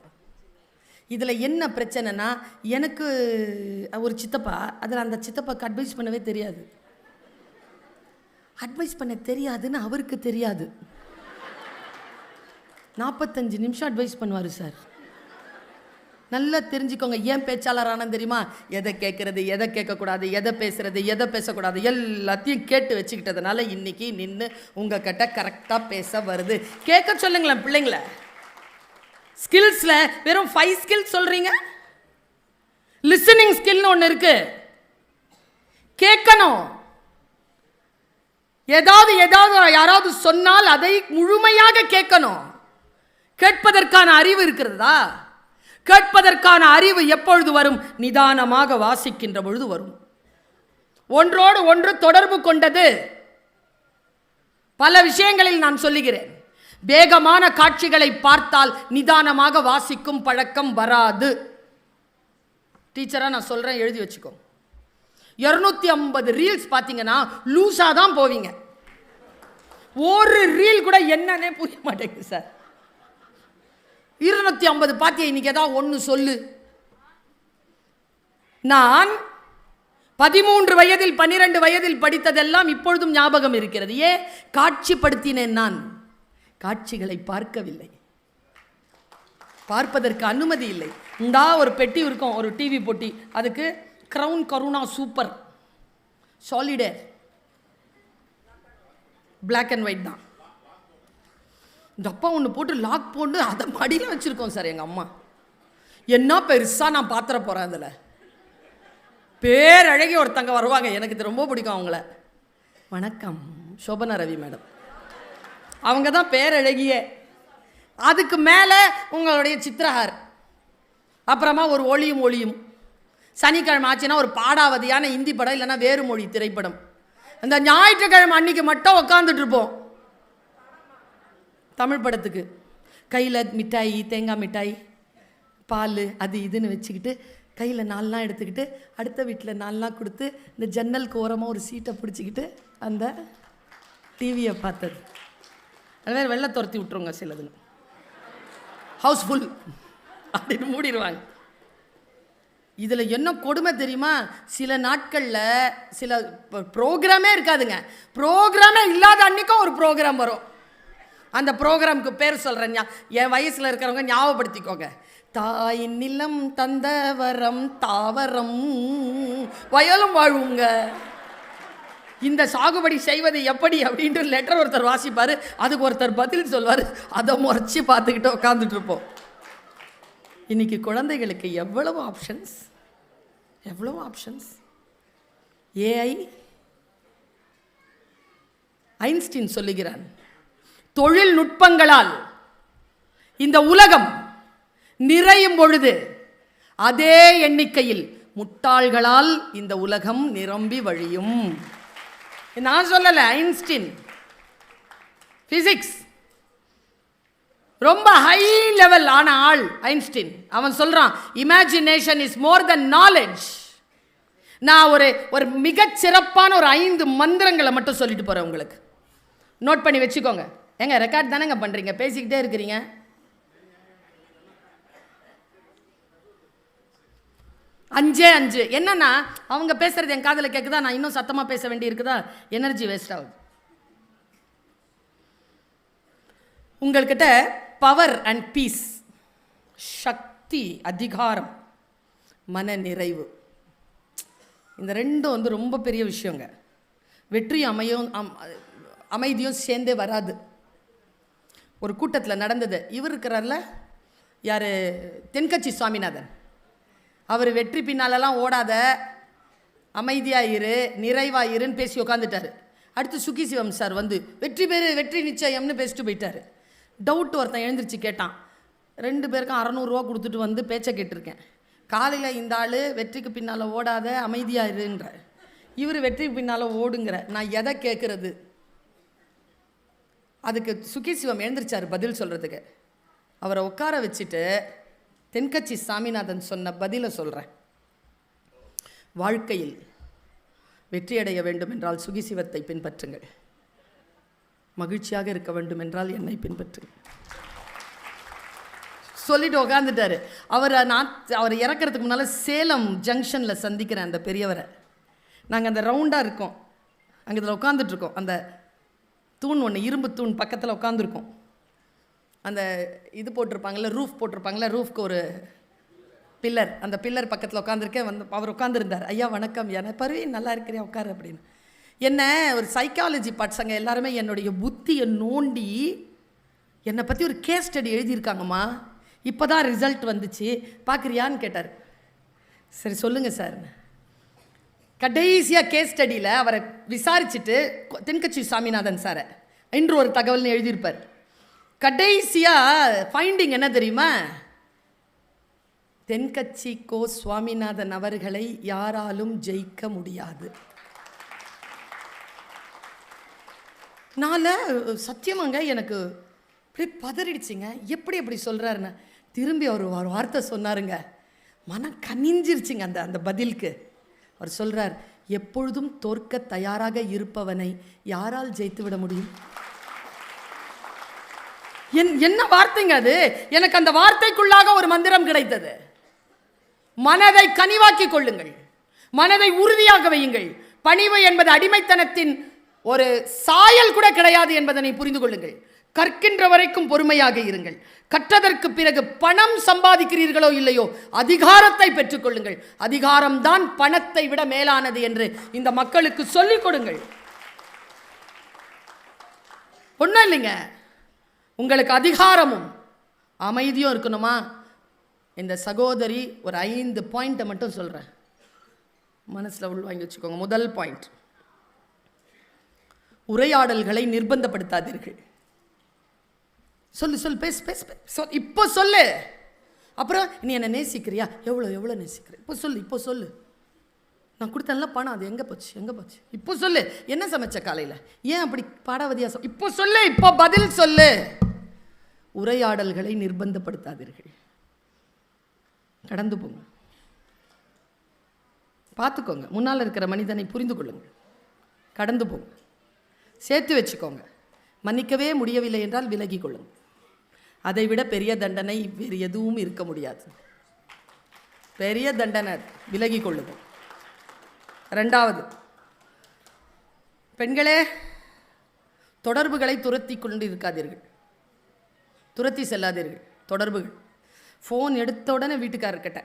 இதில் என்ன பிரச்சனைனா, எனக்கு ஒரு சித்தப்பா, அதில் அந்த சித்தப்பாக்கு அட்வைஸ் பண்ணவே தெரியாது. அட்வைஸ் பண்ண தெரியாதுன்னு அவருக்கு தெரியாது. 45 நிமிஷம் அட்வைஸ் பண்ணுவார் சார். நல்லா தெரிஞ்சுக்கோங்க. ஏன் பேச்சாளரான தெரியுமா? எதை கேட்குறது, எதை கேட்கக்கூடாது, எதை பேசுறது, எதை பேசக்கூடாது, எல்லாத்தையும் கேட்டு வச்சுக்கிட்டதுனால இன்னைக்கு நின்று உங்கள் கிட்ட கரெக்டாக பேச வருது. கேட்க சொல்லுங்களேன் பிள்ளைங்கள. ஸ்கில்ஸில் வெறும் 5 ஸ்கில்ஸ் சொல்கிறீங்க. லிசனிங் ஸ்கில்னு ஒன்று இருக்கு. கேட்கணும். ஏதாவது யாராவது சொன்னால் அதை முழுமையாக கேட்கணும். கேட்பதற்கான அறிவு இருக்கிறதா? கேட்பதற்கான அறிவு எப்பொழுது வரும்? நிதானமாக வாசிக்கின்ற பொழுது வரும். ஒன்றோடு ஒன்று தொடர்பு கொண்டது. பல விஷயங்களில் நான் சொல்லுகிறேன். வேகமான காட்சிகளை பார்த்தால் நிதானமாக வாசிக்கும் பழக்கம் வராது. டீச்சரா நான் சொல்றேன், எழுதி வச்சுக்கோ. 250 ரீல்ஸ் பார்த்தீங்கன்னா லூஸாக தான் போவீங்க. ஒரு ரீல் கூட என்னன்னே புரிய மாட்டேங்குது சார். 250 பார்த்தியா, இன்னைக்கு ஏதாவது ஒன்று சொல்லு. நான் 13 வயதில் 12 வயதில் படித்ததெல்லாம் இப்பொழுதும் ஞாபகம் இருக்கிறது. ஏன்? காட்சிப்படுத்தினேன். நான் காட்சிகளை பார்க்கவில்லை, பார்ப்பதற்கு அனுமதி இல்லை. இந்தா ஒரு பெட்டி இருக்கும், ஒரு டிவி பொட்டி, அதுக்கு கிரவுன் கருணா super Solidaire black and white தான். இந்த அப்பா ஒன்று போட்டு லாக் போட்டு அதை மடியில் வச்சுருக்கோம் சார். எங்கள் அம்மா என்ன பெருசாக நான் பாத்திர போகிறேன். அதில் பேரழகி ஒருத்தங்க வருவாங்க, எனக்கு இது ரொம்ப பிடிக்கும் அவங்கள. வணக்கம், சோபனா ரவி மேடம். அவங்க தான் பேரழகியே. அதுக்கு மேலே உங்களுடைய சித்திரஹார், அப்புறமா ஒரு ஒளியும். சனிக்கிழமை ஆச்சுன்னா ஒரு பாடாவதியான இந்தி படம், இல்லைன்னா வேறு மொழி திரைப்படம். அந்த ஞாயிற்றுக்கிழமை அன்னைக்கு மட்டும் உட்காந்துட்டு இருப்போம் தமிழ் படத்துக்கு. கையில் மிட்டாய், தேங்காய் மிட்டாய், பால், அது இதுன்னு வச்சுக்கிட்டு, கையில் 4 எடுத்துக்கிட்டு, அடுத்த வீட்டில் 4 கொடுத்து, இந்த ஜன்னலுக்கு ஓரமாக ஒரு சீட்டை பிடிச்சிக்கிட்டு அந்த டிவியை பார்த்தது. அது வேறு வெள்ளை துரத்தி விட்டுருங்க சிலதுன்னு, ஹவுஸ்ஃபுல் அப்படின்னு மூடிடுவாங்க. இதில் என்ன கொடுமை தெரியுமா? சில நாட்களில் சில ப்ரோக்ராமே இருக்காதுங்க. ப்ரோக்ராமே இல்லாத அன்றைக்கும் ஒரு ப்ரோக்ராம் வரும். அந்த ப்ரோக்ராமுக்கு பேர் சொல்கிறேன், என் வயசில் இருக்கிறவங்க ஞாபகப்படுத்திக்கோங்க. தாயின் நிலம் தந்த வரம் தாவரம் வயலும் வாழுங்க, இந்த சாகுபடி செய்வது எப்படி அப்படின்ட்டு லெட்டர் ஒருத்தர் வாசிப்பார், அதுக்கு ஒருத்தர் பதில் சொல்வார். அதை முறைச்சி பார்த்துக்கிட்டு உட்காந்துட்டு இருப்போம். இன்னைக்கு குழந்தைகளுக்கு எவ்வளவு ஆப்ஷன்ஸ். ஏஐ ஐன்ஸ்டீன் சொல்லுகிறான், தொழில்நுட்பங்களால் இந்த உலகம் நிறையும் பொழுது அதே எண்ணிக்கையில் முட்டாள்களால் இந்த உலகம் நிரம்பி வழியும். நான் சொல்லல, ஐன்ஸ்டீன் பிசிக்ஸ் ரொம்ப ஹை லெவல் ஆன ஆள் ஐன்ஸ்டீன். அவன் சொல்றான், imagination is more then knowledge. நான் ஒரு மிகச் சிறப்பான ஒரு 5 மந்திரங்களை மட்டும் சொல்லிட்டு போறேன் உங்களுக்கு. நோட் பண்ணி வச்சுக்கோங்க. ஏங்க ரெக்கார்ட் தானேங்க பண்றீங்க, பேசிக்கிட்டே இருக்கிறீங்க. அஞ்சு என்னன்னா, அவங்க பேசுறது என் காதில் கேட்குதா, நான் இன்னும் சத்தமா பேச வேண்டி இருக்குதா, எனர்ஜி வேஸ்ட் ஆகுது. உங்கள்கிட்ட பவர் அண்ட் பீஸ், சக்தி, அதிகாரம், மன நிறைவு, இந்த ரெண்டும் ரொம்ப பெரிய விஷயங்க. வெற்றி அமைதியும் சேர்ந்தே வராது. ஒரு கூட்டத்தில் நடந்தது. இவர் இருக்கிறார்ல, யார், தென்கட்சி சுவாமிநாதன். அவர் வெற்றி பின்னாலெல்லாம் ஓடாத, அமைதியாயிரு, நிறைவாயிருன்னு பேசி உட்காந்துட்டார். அடுத்து சுகி சிவம் சார் வந்து வெற்றி நிச்சயம்னு பேசிட்டு போயிட்டார். டவுட் ஒருத்தன் எழுந்திரிச்சு கேட்டான். 2 பேருக்கும் 600 ரூபா கொடுத்துட்டு வந்து பேச்சை கேட்டிருக்கேன். காலையில் இந்த ஆள் வெற்றிக்கு பின்னால் ஓடாத, அமைதியாயிருன்ற, இவர் வெற்றிக்கு பின்னால் ஓடுங்கிற, நான் எதை கேட்குறது? அதுக்கு சுகி சிவம் எழுந்திரிச்சார் பதில் சொல்கிறதுக்கு. அவரை உட்கார வச்சுட்டு தென்கட்சி சாமிநாதன் சொன்ன பதிலை சொல்கிறேன். வாழ்க்கையில் வெற்றியடைய வேண்டும் என்றால் சுகி சிவத்தை பின்பற்றுங்கள், மகிழ்ச்சியாக இருக்க வேண்டும் என்றால் என்னை பின்பற்றுங்கள் சொல்லிட்டு உட்காந்துட்டாரு. அவர் இறக்கிறதுக்கு முன்னால் சேலம் ஜங்ஷனில் சந்திக்கிறேன் அந்த பெரியவரை. நாங்கள் அந்த ரவுண்டாக இருக்கோம், அங்கே இதில் உட்காந்துட்ருக்கோம். அந்த தூண் ஒன்று, இரும்பு தூண் பக்கத்தில் உட்காந்துருக்கோம். அந்த இது போட்டிருப்பாங்கள்ல, ரூஃப் போட்டிருப்பாங்களே, ரூஃப்க்கு ஒரு பில்லர், அந்த பில்லர் பக்கத்தில் உட்காந்துருக்கேன். அவர் உட்காந்துருந்தார். ஐயா வணக்கம், என பருவி நல்லா இருக்கிறேன் உட்காரு அப்படின்னு. என்ன ஒரு சைக்காலஜி பசங்க எல்லாருமே என்னுடைய புத்தியை நோண்டி என்னை பற்றி ஒரு கேஸ் ஸ்டடி எழுதியிருக்காங்கம்மா, இப்போ தான் ரிசல்ட் வந்துச்சு, பார்க்குறியான்னு கேட்டார். சரி சொல்லுங்கள் சார். கடைசியாக கேஸ் ஸ்டடியில் அவரை விசாரிச்சுட்டு தென்கட்சி சாமிநாதன் சாரை இன்று ஒரு தகவல்னு எழுதியிருப்பார். கடைசியாக ஃபைண்டிங் என்ன தெரியுமா? தென்கட்சி கோ சுவாமிநாதன் அவர்களை யாராலும் ஜெயிக்க முடியாது. நான் சத்தியமாங்க எனக்கு இப்படி பதறிடுச்சிங்க. எப்படி அப்படி சொல்கிறாருன்னு திரும்பி அவர் ஒரு வார்த்தை சொன்னாருங்க, மனம் கனிஞ்சிருச்சுங்க அந்த பதிலுக்கு. அவர் சொல்கிறார், எப்பொழுதும் தோற்க தயாராக இருப்பவனை யாரால் ஜெயித்து விட முடியும்? என்ன வார்த்தைங்க அது? எனக்கு அந்த வார்த்தைக்குள்ளாக ஒரு மந்திரம் கிடைத்தது. மனதை கனிவாக்கிக் கொள்ளுங்கள், மனதை உறுதியாக வையுங்கள். பணிவு என்பது அடிமைத்தனத்தின் ஒரு சாயல் கூட கிடையாது என்பதனை புரிந்து கொள்ளுங்கள். கற்கின்ற வரைக்கும் பொறுமையாக இருங்கள். கற்றதற்கு பிறகு பணம் சம்பாதிக்கிறீர்களோ இல்லையோ அதிகாரத்தை பெற்றுக்கொள்ளுங்கள். அதிகாரம்தான் பணத்தை விட மேலானது என்று இந்த மக்களுக்கு சொல்லிக் கொடுங்கள். ஒன்றும் இல்லைங்க, உங்களுக்கு அதிகாரமும் அமைதியும் இருக்கணுமா? இந்த சகோதரி ஒரு 5 பாயிண்ட்டை மட்டும் சொல்கிறேன், மனசில் உள்வாங்கி வச்சுக்கோங்க. முதல் பாயிண்ட், உரையாடல்களை நிர்பந்தப்படுத்தாதீர்கள். சொல்லு பேசு. இப்போ சொல்லு. அப்புறம் நீ என்ன நேசிக்கிறியா? எவ்வளோ நேசிக்கிற? இப்போ சொல்லு. நான் கொடுத்தேன்ல பணம், அது எங்கே போச்சு? இப்போ சொல்லு. என்ன சமைச்ச காலையில்? ஏன் அப்படி பாடாவதியா? இப்போ சொல்லு, இப்போ பதில் சொல்லு. உரையாடல்களை நிர்பந்தப்படுத்தாதீர்கள். கடந்து போங்க, பார்த்துக்கோங்க. முன்னால் இருக்கிற மனிதனை புரிந்து கொள்ளுங்கள். கடந்து போங்க, சேர்த்து வச்சுக்கோங்க. மன்னிக்கவே முடியவில்லை என்றால் விலகி கொள்ளுங்கள். அதைவிட பெரிய தண்டனை வேறு எதுவும் இருக்க முடியாது. பெரிய தண்டனை விலகி கொள்ளுங்கள். 2வது, பெண்களே, தொடர்புகளை துரத்தி கொண்டு இருக்காதீர்கள், துரத்தி செல்லாதீர்கள். தொடர்புகள், ஃபோன் எடுத்த உடனே வீட்டுக்காரர்கிட்ட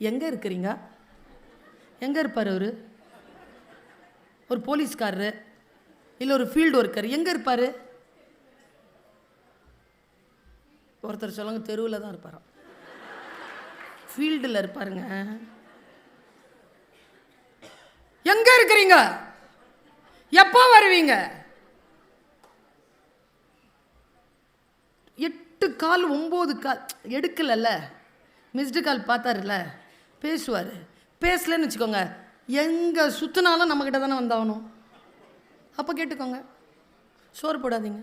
எங்கே இருக்கிறீங்க? எங்கே இருப்பார் அவர்? ஒரு போலீஸ்காரரு இல்லை ஒரு ஃபீல்டு ஒர்க்கர் எங்கே இருப்பார்? ஒருத்தர் சொல்லுங்க, தெருவில் தான் இருப்பாராம், ஃபீல்டில் இருப்பாருங்க. எங்கே இருக்கிறீங்க? எப்போ வருவீங்க? 8 கால் 9 கால் எடுக்கலல்ல, மிஸ்டு கால் பார்த்தாருல்ல, பேசுவார். பேசலன்னு வச்சுக்கோங்க, எங்கே சுற்றினாலும் நம்மக்கிட்ட தானே வந்தாகணும். அப்போ கேட்டுக்கோங்க, சோறு போடாதீங்க,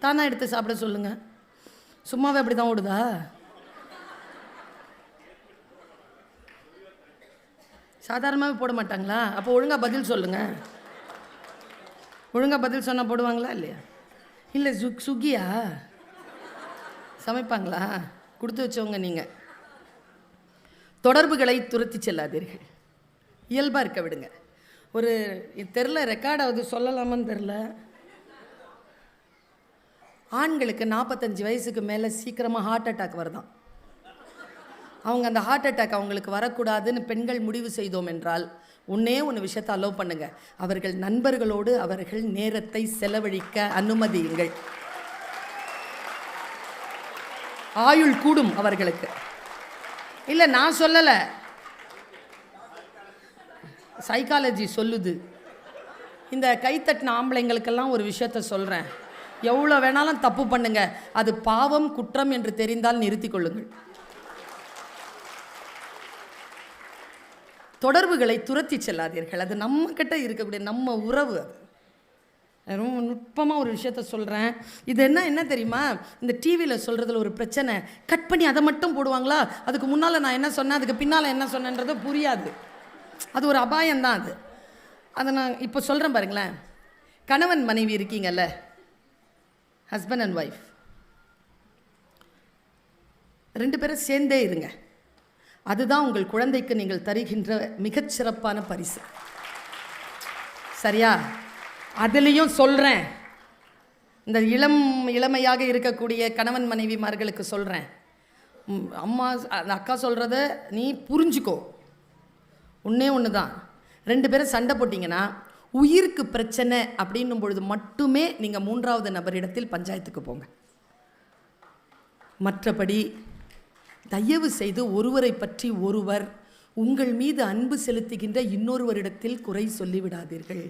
தானா எடுத்து சாப்பிட சொல்லுங்கள். சும்மாவே அப்படி தான் ஓடுதா? சாதாரணமாகவே போட மாட்டாங்களா? அப்போ ஒழுங்காக பதில் சொல்லுங்கள். ஒழுங்காக பதில் சொன்னால் போடுவாங்களா இல்லையா? இல்லை சுகியா சமைப்பாங்களா? கொடுத்து வச்சவங்க நீங்கள். தொடர்புகளை துரத்தி செல்லாதீர்கள், இயல்பாக இருக்க விடுங்க. ஒரு தெரில, ரெக்கார்டாவது சொல்லலாமான்னு தெரில, ஆண்களுக்கு 45 வயசுக்கு மேலே சீக்கிரமாக ஹார்ட் அட்டாக் வருதான். அவங்க அந்த ஹார்ட் அட்டாக் அவங்களுக்கு வரக்கூடாதுன்னு பெண்கள் முடிவு செய்தோம் என்றால் ஒன்று விஷயத்தை அலோவ் பண்ணுங்க, அவர்கள் நண்பர்களோடு அவர்கள் நேரத்தை செலவழிக்க அனுமதியுங்கள். ஆயுள் கூடும் அவர்களுக்கு. இல்லை நான் சொல்லலை, சைக்காலஜி சொல்லுது. இந்த கைத்தட்டின ஆம்பளைங்களுக்கெல்லாம் ஒரு விஷயத்த சொல்கிறேன், எவ்வளோ வேணாலும் தப்பு பண்ணுங்க, அது பாவம் குற்றம் என்று தெரிந்தால் நிறுத்தி கொள்ளுங்கள். தொடர்புகளை துரத்தி செல்லாதீர்கள். அது நம்மக்கிட்ட இருக்கக்கூடிய நம்ம உறவு. அது ரொம்ப நுட்பமாக ஒரு விஷயத்த சொல்கிறேன். இது என்ன தெரியுமா? இந்த டிவியில் சொல்கிறதுல ஒரு பிரச்சனை, கட் பண்ணி அதை மட்டும் போடுவாங்களா, அதுக்கு முன்னால் நான் என்ன சொன்னேன் அதுக்கு பின்னால் என்ன சொன்னேன்றதை புரியாது. அது ஒரு அபாயம்தான். அதை நான் இப்போ சொல்கிறேன் பாருங்களேன். கணவன் மனைவி இருக்கீங்கல்ல, ஹஸ்பண்ட் அண்ட் ஒய்ஃப், 2 பேரும் சேர்ந்தே இருங்க. அதுதான் உங்கள் குழந்தைக்கு நீங்கள் தருகின்ற மிகச்சிறப்பான பரிசு. சரியா? அதுலேயும் சொல்கிறேன், இந்த இளமையாக இருக்கக்கூடிய கணவன் மனைவிமார்களுக்கு சொல்கிறேன், அம்மா அந்த அக்கா சொல்கிறத நீ புரிஞ்சுக்கோ. ஒன்று தான், 2 பேரும் சண்டை போட்டிங்கன்னா உயிருக்கு பிரச்சனை அப்படின்னும் பொழுது மட்டுமே நீங்கள் 3வது நபரிடத்தில் பஞ்சாயத்துக்கு போங்க. மற்றபடி தயவு செய்து ஒருவரை பற்றி ஒருவர் உங்கள் மீது அன்பு செலுத்துகின்ற இன்னொருவரிடத்தில் குறை சொல்லிவிடாதீர்கள்.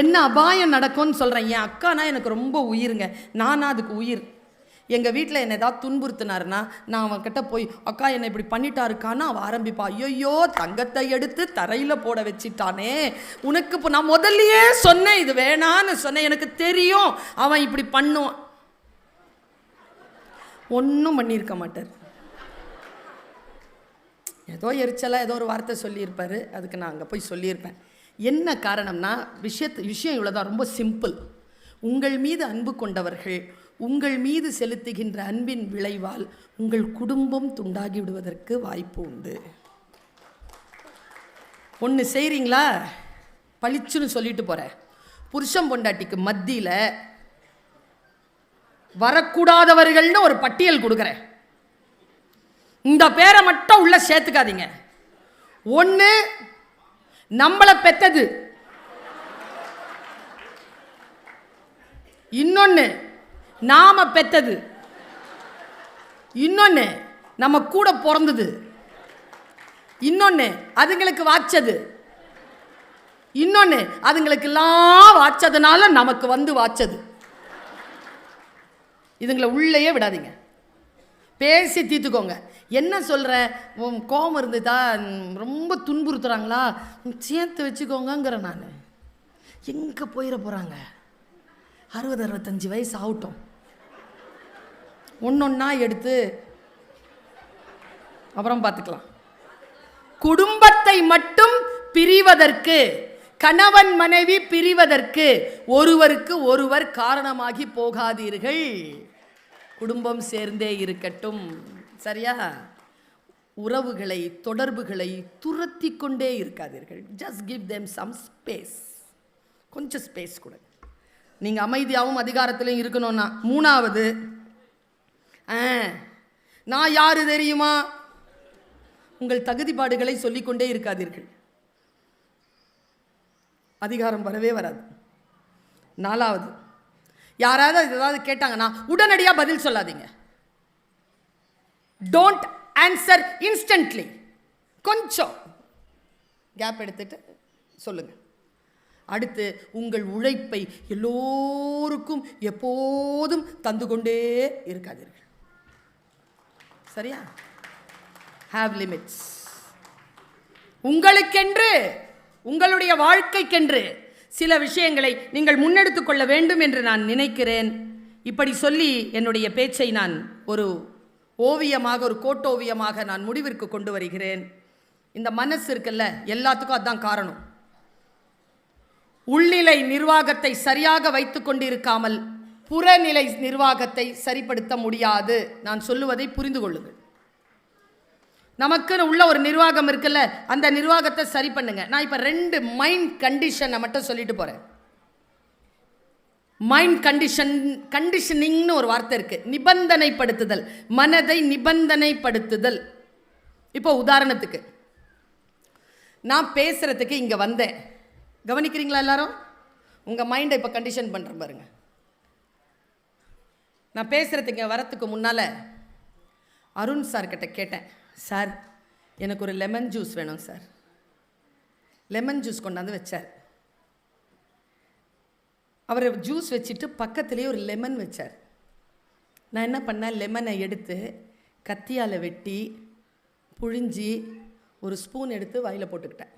என்ன அபாயம் நடக்கும்னு சொல்கிறேன். என் அக்கானா எனக்கு ரொம்ப உயிருங்க, நானா அதுக்கு உயிர். எங்கள் வீட்டில் என்னை ஏதாவது துன்புறுத்தினாருன்னா நான் அவன்கிட்ட போய் அக்கா என்னை இப்படி பண்ணிட்டாருக்கான்னு அவன் ஆரம்பிப்பா. ஐயோ தங்கத்தை எடுத்து தரையில் போட வச்சிட்டானே, உனக்கு இப்போ நான் முதல்லையே சொன்னேன் இது வேணான்னு சொன்னேன், எனக்கு தெரியும் அவன் இப்படி பண்ணுவான். ஒன்றும் பண்ணியிருக்க மாட்டார். ஏதோ எரிச்சலாக ஏதோ ஒரு வார்த்தை சொல்லியிருப்பார், அதுக்கு நான் அங்கே போய் சொல்லியிருப்பேன். என்ன காரணம்னா விஷயம் இவ்வளோதான், ரொம்ப சிம்பிள். உங்கள் மீது அன்பு கொண்டவர்கள் உங்கள் மீது செலுத்துகின்ற அன்பின் விளைவால் உங்கள் குடும்பம் துண்டாகி விடுவதற்கு வாய்ப்பு உண்டு. ஒன்று செய்கிறீங்களா, பளிச்சுன்னு சொல்லிட்டு போகிறேன். புருஷன் பொண்டாட்டிக்கு மத்தியில் வரக்கூடாதவர்கள்னு ஒரு பட்டியல் கொடுக்குறேன். இந்த பேரை மட்டும் உள்ள சேர்த்துக்காதீங்க. ஒன்று நம்மளை பெத்தது, இன்னொன்று நாம பெத்தது, இன்னொன்று நம்ம கூட பிறந்தது, இன்னொன்று அதுங்களுக்கு வாச்சது, இன்னொன்று அதுங்களுக்கெல்லாம் வாச்சதுனால நமக்கு வந்து வாச்சது. இதுங்களை உள்ளேயே விடாதீங்க, பேசி தீர்த்துக்கோங்க. என்ன சொல்கிறேன், கோபம் இருந்துதா, ரொம்ப துன்புறுத்துறாங்களா, சேர்த்து வச்சுக்கோங்கிற. நான் எங்கே போயிட போகிறாங்க, 60-65 வயசு ஆகட்டும், ஒன்றொன்னா எடுத்து அப்புறம் பார்த்துக்கலாம். குடும்பத்தை மட்டும் பிரிவதற்கு, கணவன் மனைவி பிரிவதற்கு ஒருவருக்கு ஒருவர் காரணமாகி போகாதீர்கள். குடும்பம் சேர்ந்தே இருக்கட்டும், சரியா? உறவுகளை தொடர்புகளை துரத்தி கொண்டே இருக்காதீர்கள். Just give them some space, கொஞ்சம் ஸ்பேஸ் கூட. நீங்கள் அமைதியாகவும் அதிகாரத்திலையும் இருக்கணும்னா. மூணாவது, நான் யாரு தெரியுமா, உங்கள் தகுதிப்பாடுகளை சொல்லிக்கொண்டே இருக்காதீர்கள். அதிகாரம் வரவே வராது. நாலாவது, யாராவது ஏதாவது கேட்டாங்கன்னா உடனடியாக பதில் சொல்லாதீங்க. டோன்ட் ஆன்சர் இன்ஸ்டன்ட்லி, கொஞ்சம் கேப் எடுத்துட்டு சொல்லுங்க. அடுத்து, உங்கள் உழைப்பை எல்லோருக்கும் எப்போதும் தந்து கொண்டே இருக்காதீர்கள், சரியா? Have limits. உங்களுக்கென்று, உங்களுடைய வாழ்க்கைக்கென்று சில விஷயங்களை நீங்கள் முன்னெடுத்துக் கொள்ள வேண்டும் என்று நான் நினைக்கிறேன். இப்படி சொல்லி என்னுடைய பேச்சை நான் ஒரு ஓவியமாக, ஒரு கோட்டோவியமாக நான் முடிவிற்கு கொண்டு வருகிறேன். இந்த மனசு இருக்குல்ல, எல்லாத்துக்கும் அதுதான் காரணம். உள்நிலை நிர்வாகத்தை சரியாக வைத்துக் கொண்டிருக்காமல் புறநிலை நிர்வாகத்தை சரிப்படுத்த முடியாது. நான் சொல்லுவதை புரிந்து கொள்ளுங்கள். நமக்குன்னு உள்ள ஒரு நிர்வாகம் இருக்குல்ல, அந்த நிர்வாகத்தை சரி பண்ணுங்க. நான் இப்போ 2 மைண்ட் கண்டிஷனை மட்டும் சொல்லிட்டு போகிறேன். மைண்ட் கண்டிஷனிங்னு ஒரு வார்த்தை இருக்கு, நிபந்தனைப்படுத்துதல், மனதை நிபந்தனைப்படுத்துதல். இப்போ உதாரணத்துக்கு, நான் பேசுறதுக்கு இங்கே வந்தேன், கவனிக்கிறீங்களா எல்லாரும்? உங்கள் மைண்டை இப்போ கண்டிஷன் பண்ணுறேன் பாருங்க. நான் பேசுகிறதுக்கு வரத்துக்கு முன்னால் அருண் சார்கிட்ட கேட்டேன், சார் எனக்கு ஒரு லெமன் ஜூஸ் வேணும் சார். லெமன் ஜூஸ் கொண்டாந்து வச்சார். அவர் ஜூஸ் வச்சுட்டு பக்கத்துலேயே ஒரு லெமன் வச்சார். நான் என்ன பண்ணேன், லெமனை எடுத்து கத்தியால் வெட்டி புழிஞ்சி ஒரு ஸ்பூன் எடுத்து வாயில் போட்டுக்கிட்டேன்.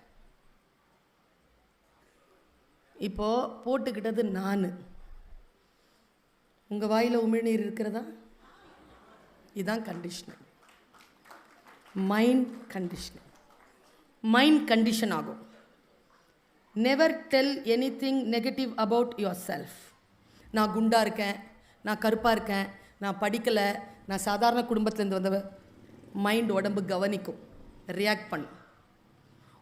இப்போது போட்டுக்கிட்டது நான், உங்கள் வாயில் உமிழ்நீர் இருக்கிறதா? இதுதான் conditioning, mind conditioning. Mind condition ஆகும். Never tell anything negative about your self. நான் குண்டாக இருக்கேன், நான் கருப்பாக இருக்கேன், நான் படிக்கலை, நான் சாதாரண குடும்பத்துலேருந்து வந்தவ. மைண்ட் உடம்பு கவனிக்கும், ரியாக்ட் பண்ணும்.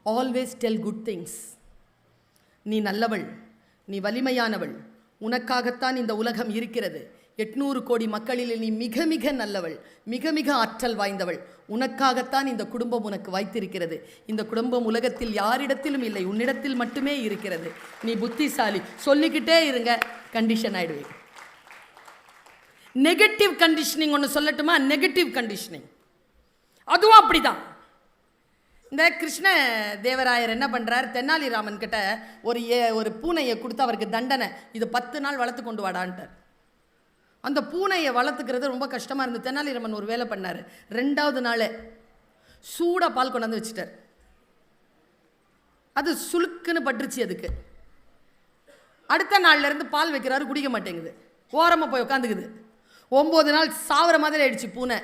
Always tell good things. நீ நல்லவள், நீ வலிமையானவள், உனக்காகத்தான் இந்த உலகம் இருக்கிறது. 800 கோடி மக்களில் நீ மிக மிக நல்லவள், மிக மிக ஆற்றல் வாய்ந்தவள். உனக்காகத்தான் இந்த குடும்பம் உனக்கு வைத்திருக்கிறது. இந்த குடும்பம் உலகத்தில் யாரிடத்திலும் இல்லை, உன்னிடத்தில் மட்டுமே இருக்கிறது. நீ புத்திசாலி. சொல்லிக்கிட்டே இருங்க, கண்டிஷன் ஆயிடுவீங்க. நெகட்டிவ் கண்டிஷனிங் ஒன்று சொல்லட்டுமா? நெகட்டிவ் கண்டிஷனிங் அதுவும் அப்படிதான். இந்த கிருஷ்ண தேவராயர் என்ன பண்ணுறார், தென்னாலிராமன் கிட்ட ஒரு பூனையை கொடுத்து அவருக்கு தண்டனை, இது 10 நாள் வளர்த்து கொண்டு வாடான்ட்டார். அந்த பூனையை வளர்த்துக்கிறது ரொம்ப கஷ்டமாக இருந்து தென்னாலிராமன் ஒரு வேலை பண்ணார். 2வது நாள் சூடாக பால் கொண்டாந்து வச்சுட்டார். அது சுளுக்குன்னு பட்டுருச்சு அதுக்கு. அடுத்த நாள்லேருந்து பால் வைக்கிறாரு, குடிக்க மாட்டேங்குது, ஓரமாக போய் உட்காந்துக்குது. 9 நாள் சாவர மாதிரி ஆயிடுச்சு பூனை.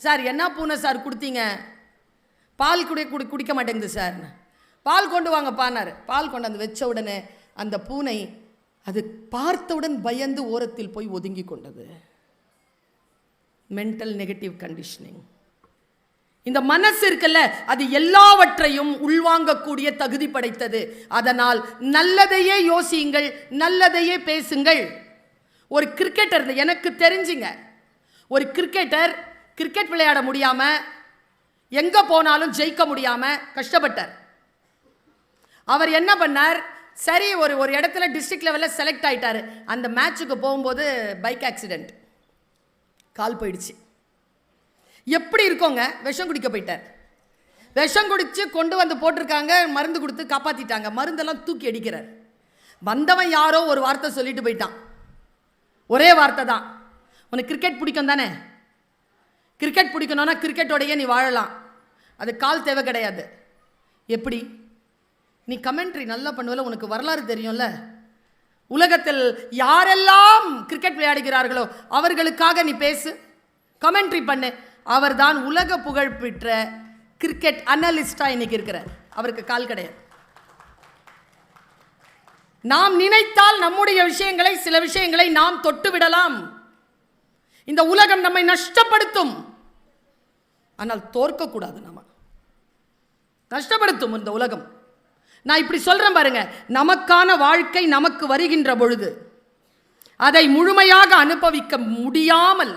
சார் என்ன பூனை சார் கொடுத்தீங்க? பால் குடிக்க மாட்டேங்குது சார். பால் கொண்டு வாங்கப்பானார். பால் கொண்டு வந்து வச்ச உடனே அந்த பூனை அது பார்த்தவுடன் பயந்து ஓரத்தில் போய் ஒதுங்கி கொண்டது. Mental negative conditioning. இந்த மனசு இருக்குல்ல, அது எல்லாவற்றையும் உள்வாங்கக்கூடிய தகுதி படைத்தது. அதனால் நல்லதையே யோசியுங்கள், நல்லதையே பேசுங்கள். ஒரு கிரிக்கெட்டர், எனக்கு தெரிஞ்சுங்க, ஒரு கிரிக்கெட்டர் கிரிக்கெட் விளையாட முடியாம எங்க போனாலும் ஜெயிக்க முடியாம கஷ்டப்பட்டார். அவர் என்ன பண்ணார், சரி ஒரு இடத்துல டிஸ்ட்ரிக்ட் லெவலில் செலக்ட் ஆயிட்டாரு. அந்த மேட்சுக்கு போகும்போது பைக் ஆக்சிடென்ட், கால் போயிடுச்சு. எப்படி இருக்கோங்க, விஷம் குடிக்க போயிட்டார். விஷம் குடிச்சு கொண்டு வந்து போட்டிருக்காங்க, மருந்து கொடுத்து காப்பாத்திட்டாங்க. மருந்தெல்லாம் தூக்கி அடிக்கிறார். வந்தவன் யாரோ ஒரு வார்த்தை சொல்லிட்டு போயிட்டான். ஒரே வார்த்தை தான், உனக்கு கிரிக்கெட் பிடிக்கும் தானே, கிரிக்கெட் பிடிக்கணும்னா கிரிக்கெட்டோடையே நீ வாழலாம், அது கால் தேவை கிடையாது. எப்படி நீ கமெண்ட்ரி நல்லா பண்ணுவல, உனக்கு வரலாறு தெரியும்ல, உலகத்தில் யாரெல்லாம் கிரிக்கெட் விளையாடுகிறார்களோ அவர்களுக்காக நீ பேசு, கமெண்ட்ரி பண்ணு. அவர் தான் உலக புகழ் பெற்ற கிரிக்கெட் அனலிஸ்டா இன்னைக்கு இருக்கிறார். அவருக்கு கால் கிடையாது. நாம் நினைத்தால் நம்முடைய விஷயங்களை, சில விஷயங்களை நாம் தொட்டு விடலாம். இந்த உலகம் நம்மை நஷ்டப்படுத்தும், ஆனால் தோற்கக்கூடாது. நம்ம நஷ்டப்படுத்தும் இந்த உலகம். நான் இப்படி சொல்றேன் பாருங்க, நமக்கான வாழ்க்கை நமக்கு வருகின்ற பொழுது அதை முழுமையாக அனுபவிக்க முடியாமல்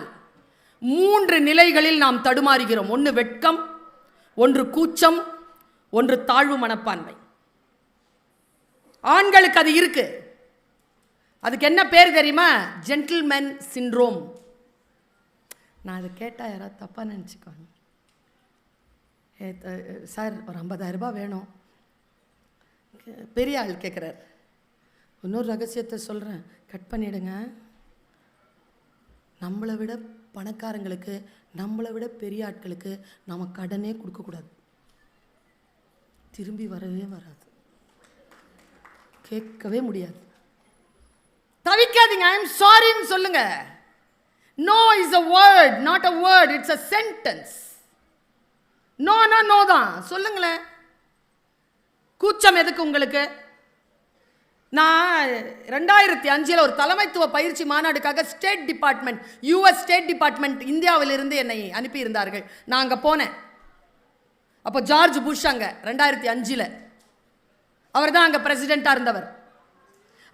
3 நிலைகளில் நாம் தடுமாறுகிறோம். ஒன்று வெட்கம், ஒன்று கூச்சம், ஒன்று தாழ்வு மனப்பான்மை. ஆண்களுக்கு அது இருக்கு. அதுக்கு என்ன பேர் தெரியுமா? Gentleman syndrome. நான் அதை கேட்டால் யாராவது தப்பாக நினச்சிக்குவாங்க. சார் ஒரு 50,000 ரூபாய் வேணும். பெரிய ஆள் கேட்குறார். இன்னொரு ரகசியத்தை சொல்கிறேன், கட் பண்ணிவிடுங்க. நம்மளை விட பணக்காரங்களுக்கு, நம்மளை விட பெரிய ஆட்களுக்கு நம்ம கடனே கொடுக்கக்கூடாது, திரும்பி வரவே வராது, கேட்கவே முடியாது. தவிக்காதீங்க, ஐ எம் சாரின்னு சொல்லுங்க. No is a word, not a word, it's a sentence. No no தான் சொல்லுங்களேன். கூச்சம் எதுக்கு உங்களுக்கு? நான் 2005 ஒரு தலைமைத்துவ பயிற்சி மாநாடுக்காக state department, US state department இந்தியாவிலிருந்து என்னை அனுப்பியிருந்தார்கள். நான் அங்கே போனேன். அப்போ ஜார்ஜ் புஷ் அங்கே 2005 அவர் தான் அங்கே பிரசிடெண்ட்டாக இருந்தவர்.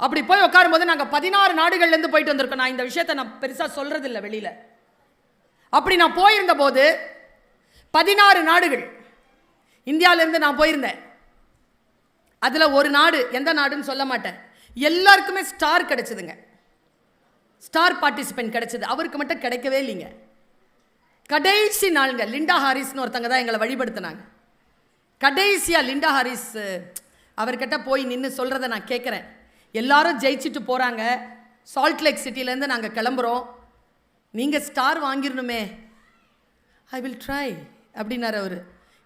அப்படி போய் உட்காரும்போது நாங்கள் 16 நாடுகள்லேருந்து போயிட்டு வந்திருக்கோம். நான் இந்த விஷயத்தை நான் பெருசாக சொல்றது இல்லை வெளியில். அப்படி நான் போயிருந்த போது 16 நாடுகள் இந்தியாவிலேருந்து நான் போயிருந்தேன். அதில் ஒரு நாடு, எந்த நாடுன்னு சொல்ல மாட்டேன், எல்லாருக்குமே ஸ்டார் கிடைச்சதுங்க, ஸ்டார் பார்ட்டிசிபென்ட் கிடைச்சது. அவருக்கு மட்டும் கிடைக்கவே இல்லைங்க. கடைசி நாளுங்க, லிண்டா ஹாரிஸ்னு ஒருத்தங்க தான் எங்களை வழிபடுத்தினாங்க. கடைசியாக லிண்டா ஹாரிஸ் அவர்கிட்ட போய் நின்று சொல்கிறத நான் கேட்குறேன். எல்லாரும் ஜெயிச்சுட்டு போகிறாங்க, சால்ட் லேக் சிட்டிலேருந்து நாங்கள் கிளம்புறோம், நீங்கள் ஸ்டார் வாங்கிடணுமே. ஐ வில் ட்ரை அப்படின்னாரு அவர்.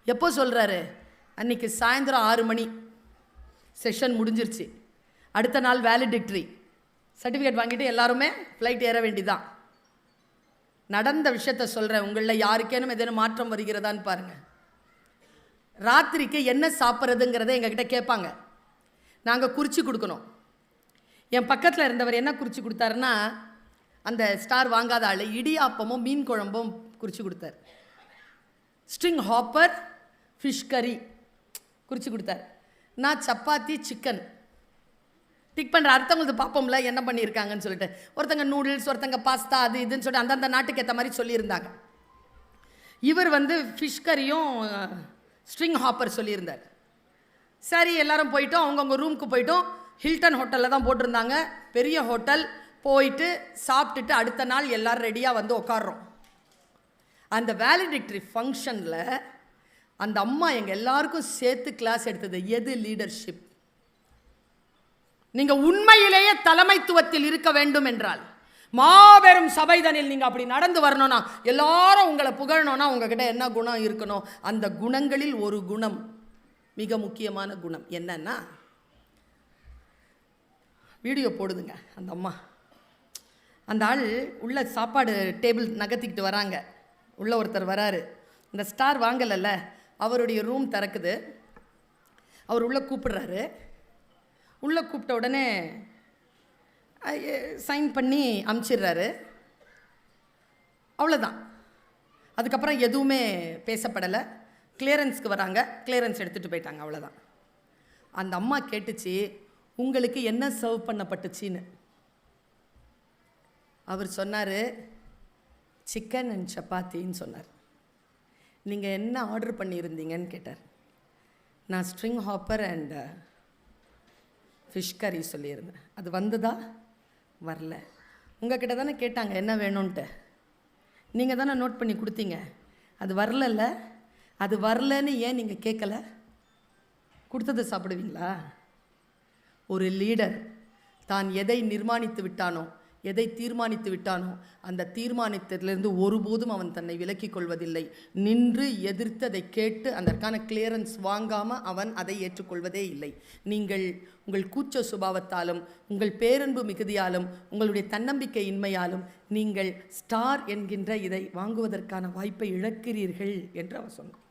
எப்போ சொல்கிறாரு? அன்றைக்கி சாயந்தரம் 6 மணி செஷன் முடிஞ்சிருச்சு. அடுத்த நாள் வேலிடிக்டரி சர்டிஃபிகேட் வாங்கிட்டு எல்லாருமே ஃப்ளைட் ஏற வேண்டிதான். நடந்த விஷயத்த சொல்கிறேன், உங்களில் யாருக்கேனும் எதேனும் மாற்றம் வருகிறதான்னு பாருங்கள். ராத்திரிக்கு என்ன சாப்பிட்றதுங்கிறத எங்ககிட்ட கேட்பாங்க, நாங்கள் குறித்து கொடுக்கணும். என் பக்கத்தில் இருந்தவர் என்ன குறித்து கொடுத்தாருன்னா, அந்த ஸ்டார் வாங்காத ஆள் இடியாப்பமும் மீன் குழம்பும் குறித்து கொடுத்தார். ஸ்ட்ரிங் ஹாப்பர் ஃபிஷ் கறி குறித்து கொடுத்தார். நான் சப்பாத்தி சிக்கன் டிக் பண்ணுற. அடுத்தவங்களுக்கு பார்ப்போம்ல என்ன பண்ணியிருக்காங்கன்னு சொல்லிட்டு. ஒருத்தங்க நூடுல்ஸ், ஒருத்தங்க பாஸ்தா, அது இதுன்னு சொல்லிட்டு அந்தந்த நாட்டுக்கு ஏற்ற மாதிரி சொல்லியிருந்தாங்க. இவர் ஃபிஷ் கறியும் ஸ்ட்ரிங் ஹாப்பர் சொல்லியிருந்தார். சரி எல்லாரும் போயிட்டோம், அவங்கவுங்க ரூமுக்கு போயிட்டோம். ஹில்டன் ஹோட்டலில் தான் போட்டிருந்தாங்க, பெரிய ஹோட்டல். போயிட்டு சாப்பிட்டுட்டு அடுத்த நாள் எல்லோரும் ரெடியாக உட்காடுறோம். அந்த வேலிடிக்டரி ஃபங்க்ஷனில் அந்த அம்மா எங்கள் எல்லாருக்கும் சேர்த்து கிளாஸ் எடுத்தது. எது லீடர்ஷிப்? நீங்கள் உண்மையிலேயே தலைமைத்துவத்தில் இருக்க வேண்டும் என்றால், மாபெரும் சபைதனில் நீங்கள் அப்படி நடந்து வரணும்னா, எல்லாரும் உங்களை புகழணும்னா உங்ககிட்ட என்ன குணம் இருக்கணும்? அந்த குணங்களில் ஒரு குணம், மிக முக்கியமான குணம் என்னன்னா, வீடியோ போடுதுங்க அந்த அம்மா. அந்த ஆள் உள்ள சாப்பாடு டேபிள் நகர்த்திக்கிட்டு வராங்க. உள்ள ஒருத்தர் வராரு, இந்த ஸ்டார் வாங்கலைல்ல, அவருடைய ரூம் திறக்குது. அவர் உள்ளே கூப்பிடுறாரு. உள்ளே கூப்பிட்ட உடனே சைன் பண்ணி அமுச்சிடுறாரு. அவ்வளோதான். அதுக்கப்புறம் எதுவுமே பேசப்படலை. கிளியரன்ஸ்க்கு வராங்க, கிளியரன்ஸ் எடுத்துகிட்டு போயிட்டாங்க. அவ்வளோதான். அந்த அம்மா கேட்டுச்சு, உங்களுக்கு என்ன சர்வ் பண்ணப்பட்டுச்சின்னு. அவர் சொன்னார், சிக்கன் அண்ட் சப்பாத்தின்னு சொன்னார். நீங்கள் என்ன ஆர்டர் பண்ணியிருந்தீங்கன்னு கேட்டார். நான் ஸ்ட்ரிங் ஹாப்பர் அண்ட் ஃபிஷ் கறி சொல்லியிருந்தேன். அது வந்ததா? வரல. உங்ககிட்ட தானே கேட்டாங்க என்ன வேணும்ன்ட்டு, நீங்கள் தானே நோட் பண்ணி கொடுத்தீங்க. அது வரலல்ல, அது வரலன்னு ஏன் நீங்கள் கேட்கல? கொடுத்ததை சாப்பிடுவீங்களா? ஒரு லீடர் தான் எதை நிர்மாணித்து விட்டானோ, எதை தீர்மானித்து விட்டானோ, அந்த தீர்மானித்ததிலிருந்து ஒருபோதும் அவன் தன்னை விலக்கிக் கொள்வதில்லை. நின்று எதிர்த்து அதை கேட்டு அதற்கான கிளியரன்ஸ் வாங்காமல் அவன் அதை ஏற்றுக்கொள்வதே இல்லை. நீங்கள் உங்கள் கூச்ச சுபாவத்தாலும், உங்கள் பேரன்பு மிகுதியாலும், உங்களுடைய தன்னம்பிக்கை இன்மையாலும் நீங்கள் ஸ்டார் என்கின்ற இதை வாங்குவதற்கான வாய்ப்பை இழக்கிறீர்கள் என்று அவர் சொன்னார்.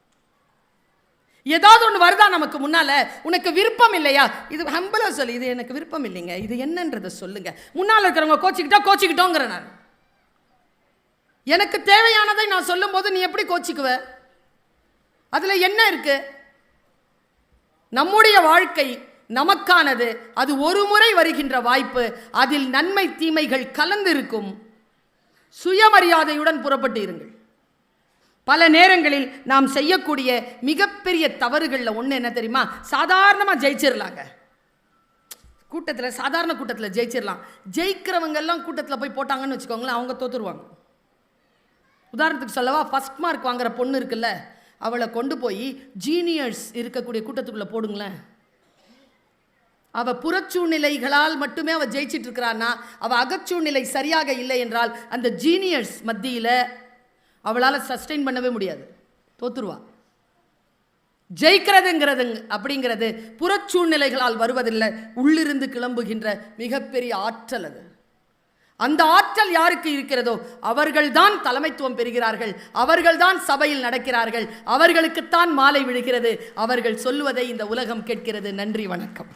ஏதாவது ஒன்று வருதா நமக்கு முன்னால, உனக்கு விருப்பம் இல்லையா? இது ஹம்பலா சொல்லி, இது எனக்கு விருப்பம் இல்லைங்க, இது என்னன்றதை சொல்லுங்க. முன்னால் இருக்கிறவங்க கோச்சிக்கிட்டோங்கிற நான் எனக்கு தேவையானதை நான் சொல்லும் போது நீ எப்படி கோச்சிக்குவ? அதுல என்ன இருக்கு? நம்முடைய வாழ்க்கை நமக்கானது. அது ஒரு முறை வருகின்ற வாய்ப்பு. அதில் நன்மை தீமைகள் கலந்து இருக்கும். சுயமரியாதையுடன் புறப்பட்டு இருங்கள். பல நேரங்களில் நாம் செய்யக்கூடிய மிகப்பெரிய தவறுகளில் ஒன்று என்ன தெரியுமா? சாதாரணமாக ஜெயிச்சிடலாங்க. கூட்டத்தில், சாதாரண கூட்டத்தில் ஜெயிச்சிடலாம். ஜெயிக்கிறவங்கெல்லாம் கூட்டத்தில் போய் போட்டாங்கன்னு வச்சுக்கோங்களேன், அவங்க தோத்துருவாங்க. உதாரணத்துக்கு சொல்லவா, ஃபஸ்ட் மார்க் வாங்குற பொண்ணு இருக்குல்ல, அவளை கொண்டு போய் ஜீனியர்ஸ் இருக்கக்கூடிய கூட்டத்துக்குள்ளே போடுங்களேன். அவள் புறச்சூழ்நிலைகளால் மட்டுமே அவள் ஜெயிச்சிட்டு இருக்கிறான்னா, அவள் அகச்சூழ்நிலை சரியாக இல்லை என்றால் அந்த ஜீனியர்ஸ் மத்தியில் அவளால் சஸ்டெயின் பண்ணவே முடியாது, தோத்துருவா. ஜெயிக்கிறதுங்கிறது அப்படிங்கிறது புறச்சூழ்நிலைகளால் வருவதில்லை, உள்ளிருந்து கிளம்புகின்ற மிகப்பெரிய ஆற்றல். அது அந்த ஆற்றல் யாருக்கு இருக்கிறதோ அவர்கள்தான் தலைமைத்துவம் பெறுகிறார்கள், அவர்கள்தான் சபையில் நடக்கிறார்கள், அவர்களுக்குத்தான் மாலை விழுகிறது, அவர்கள் சொல்லுவதை இந்த உலகம் கேட்கிறது. நன்றி, வணக்கம்.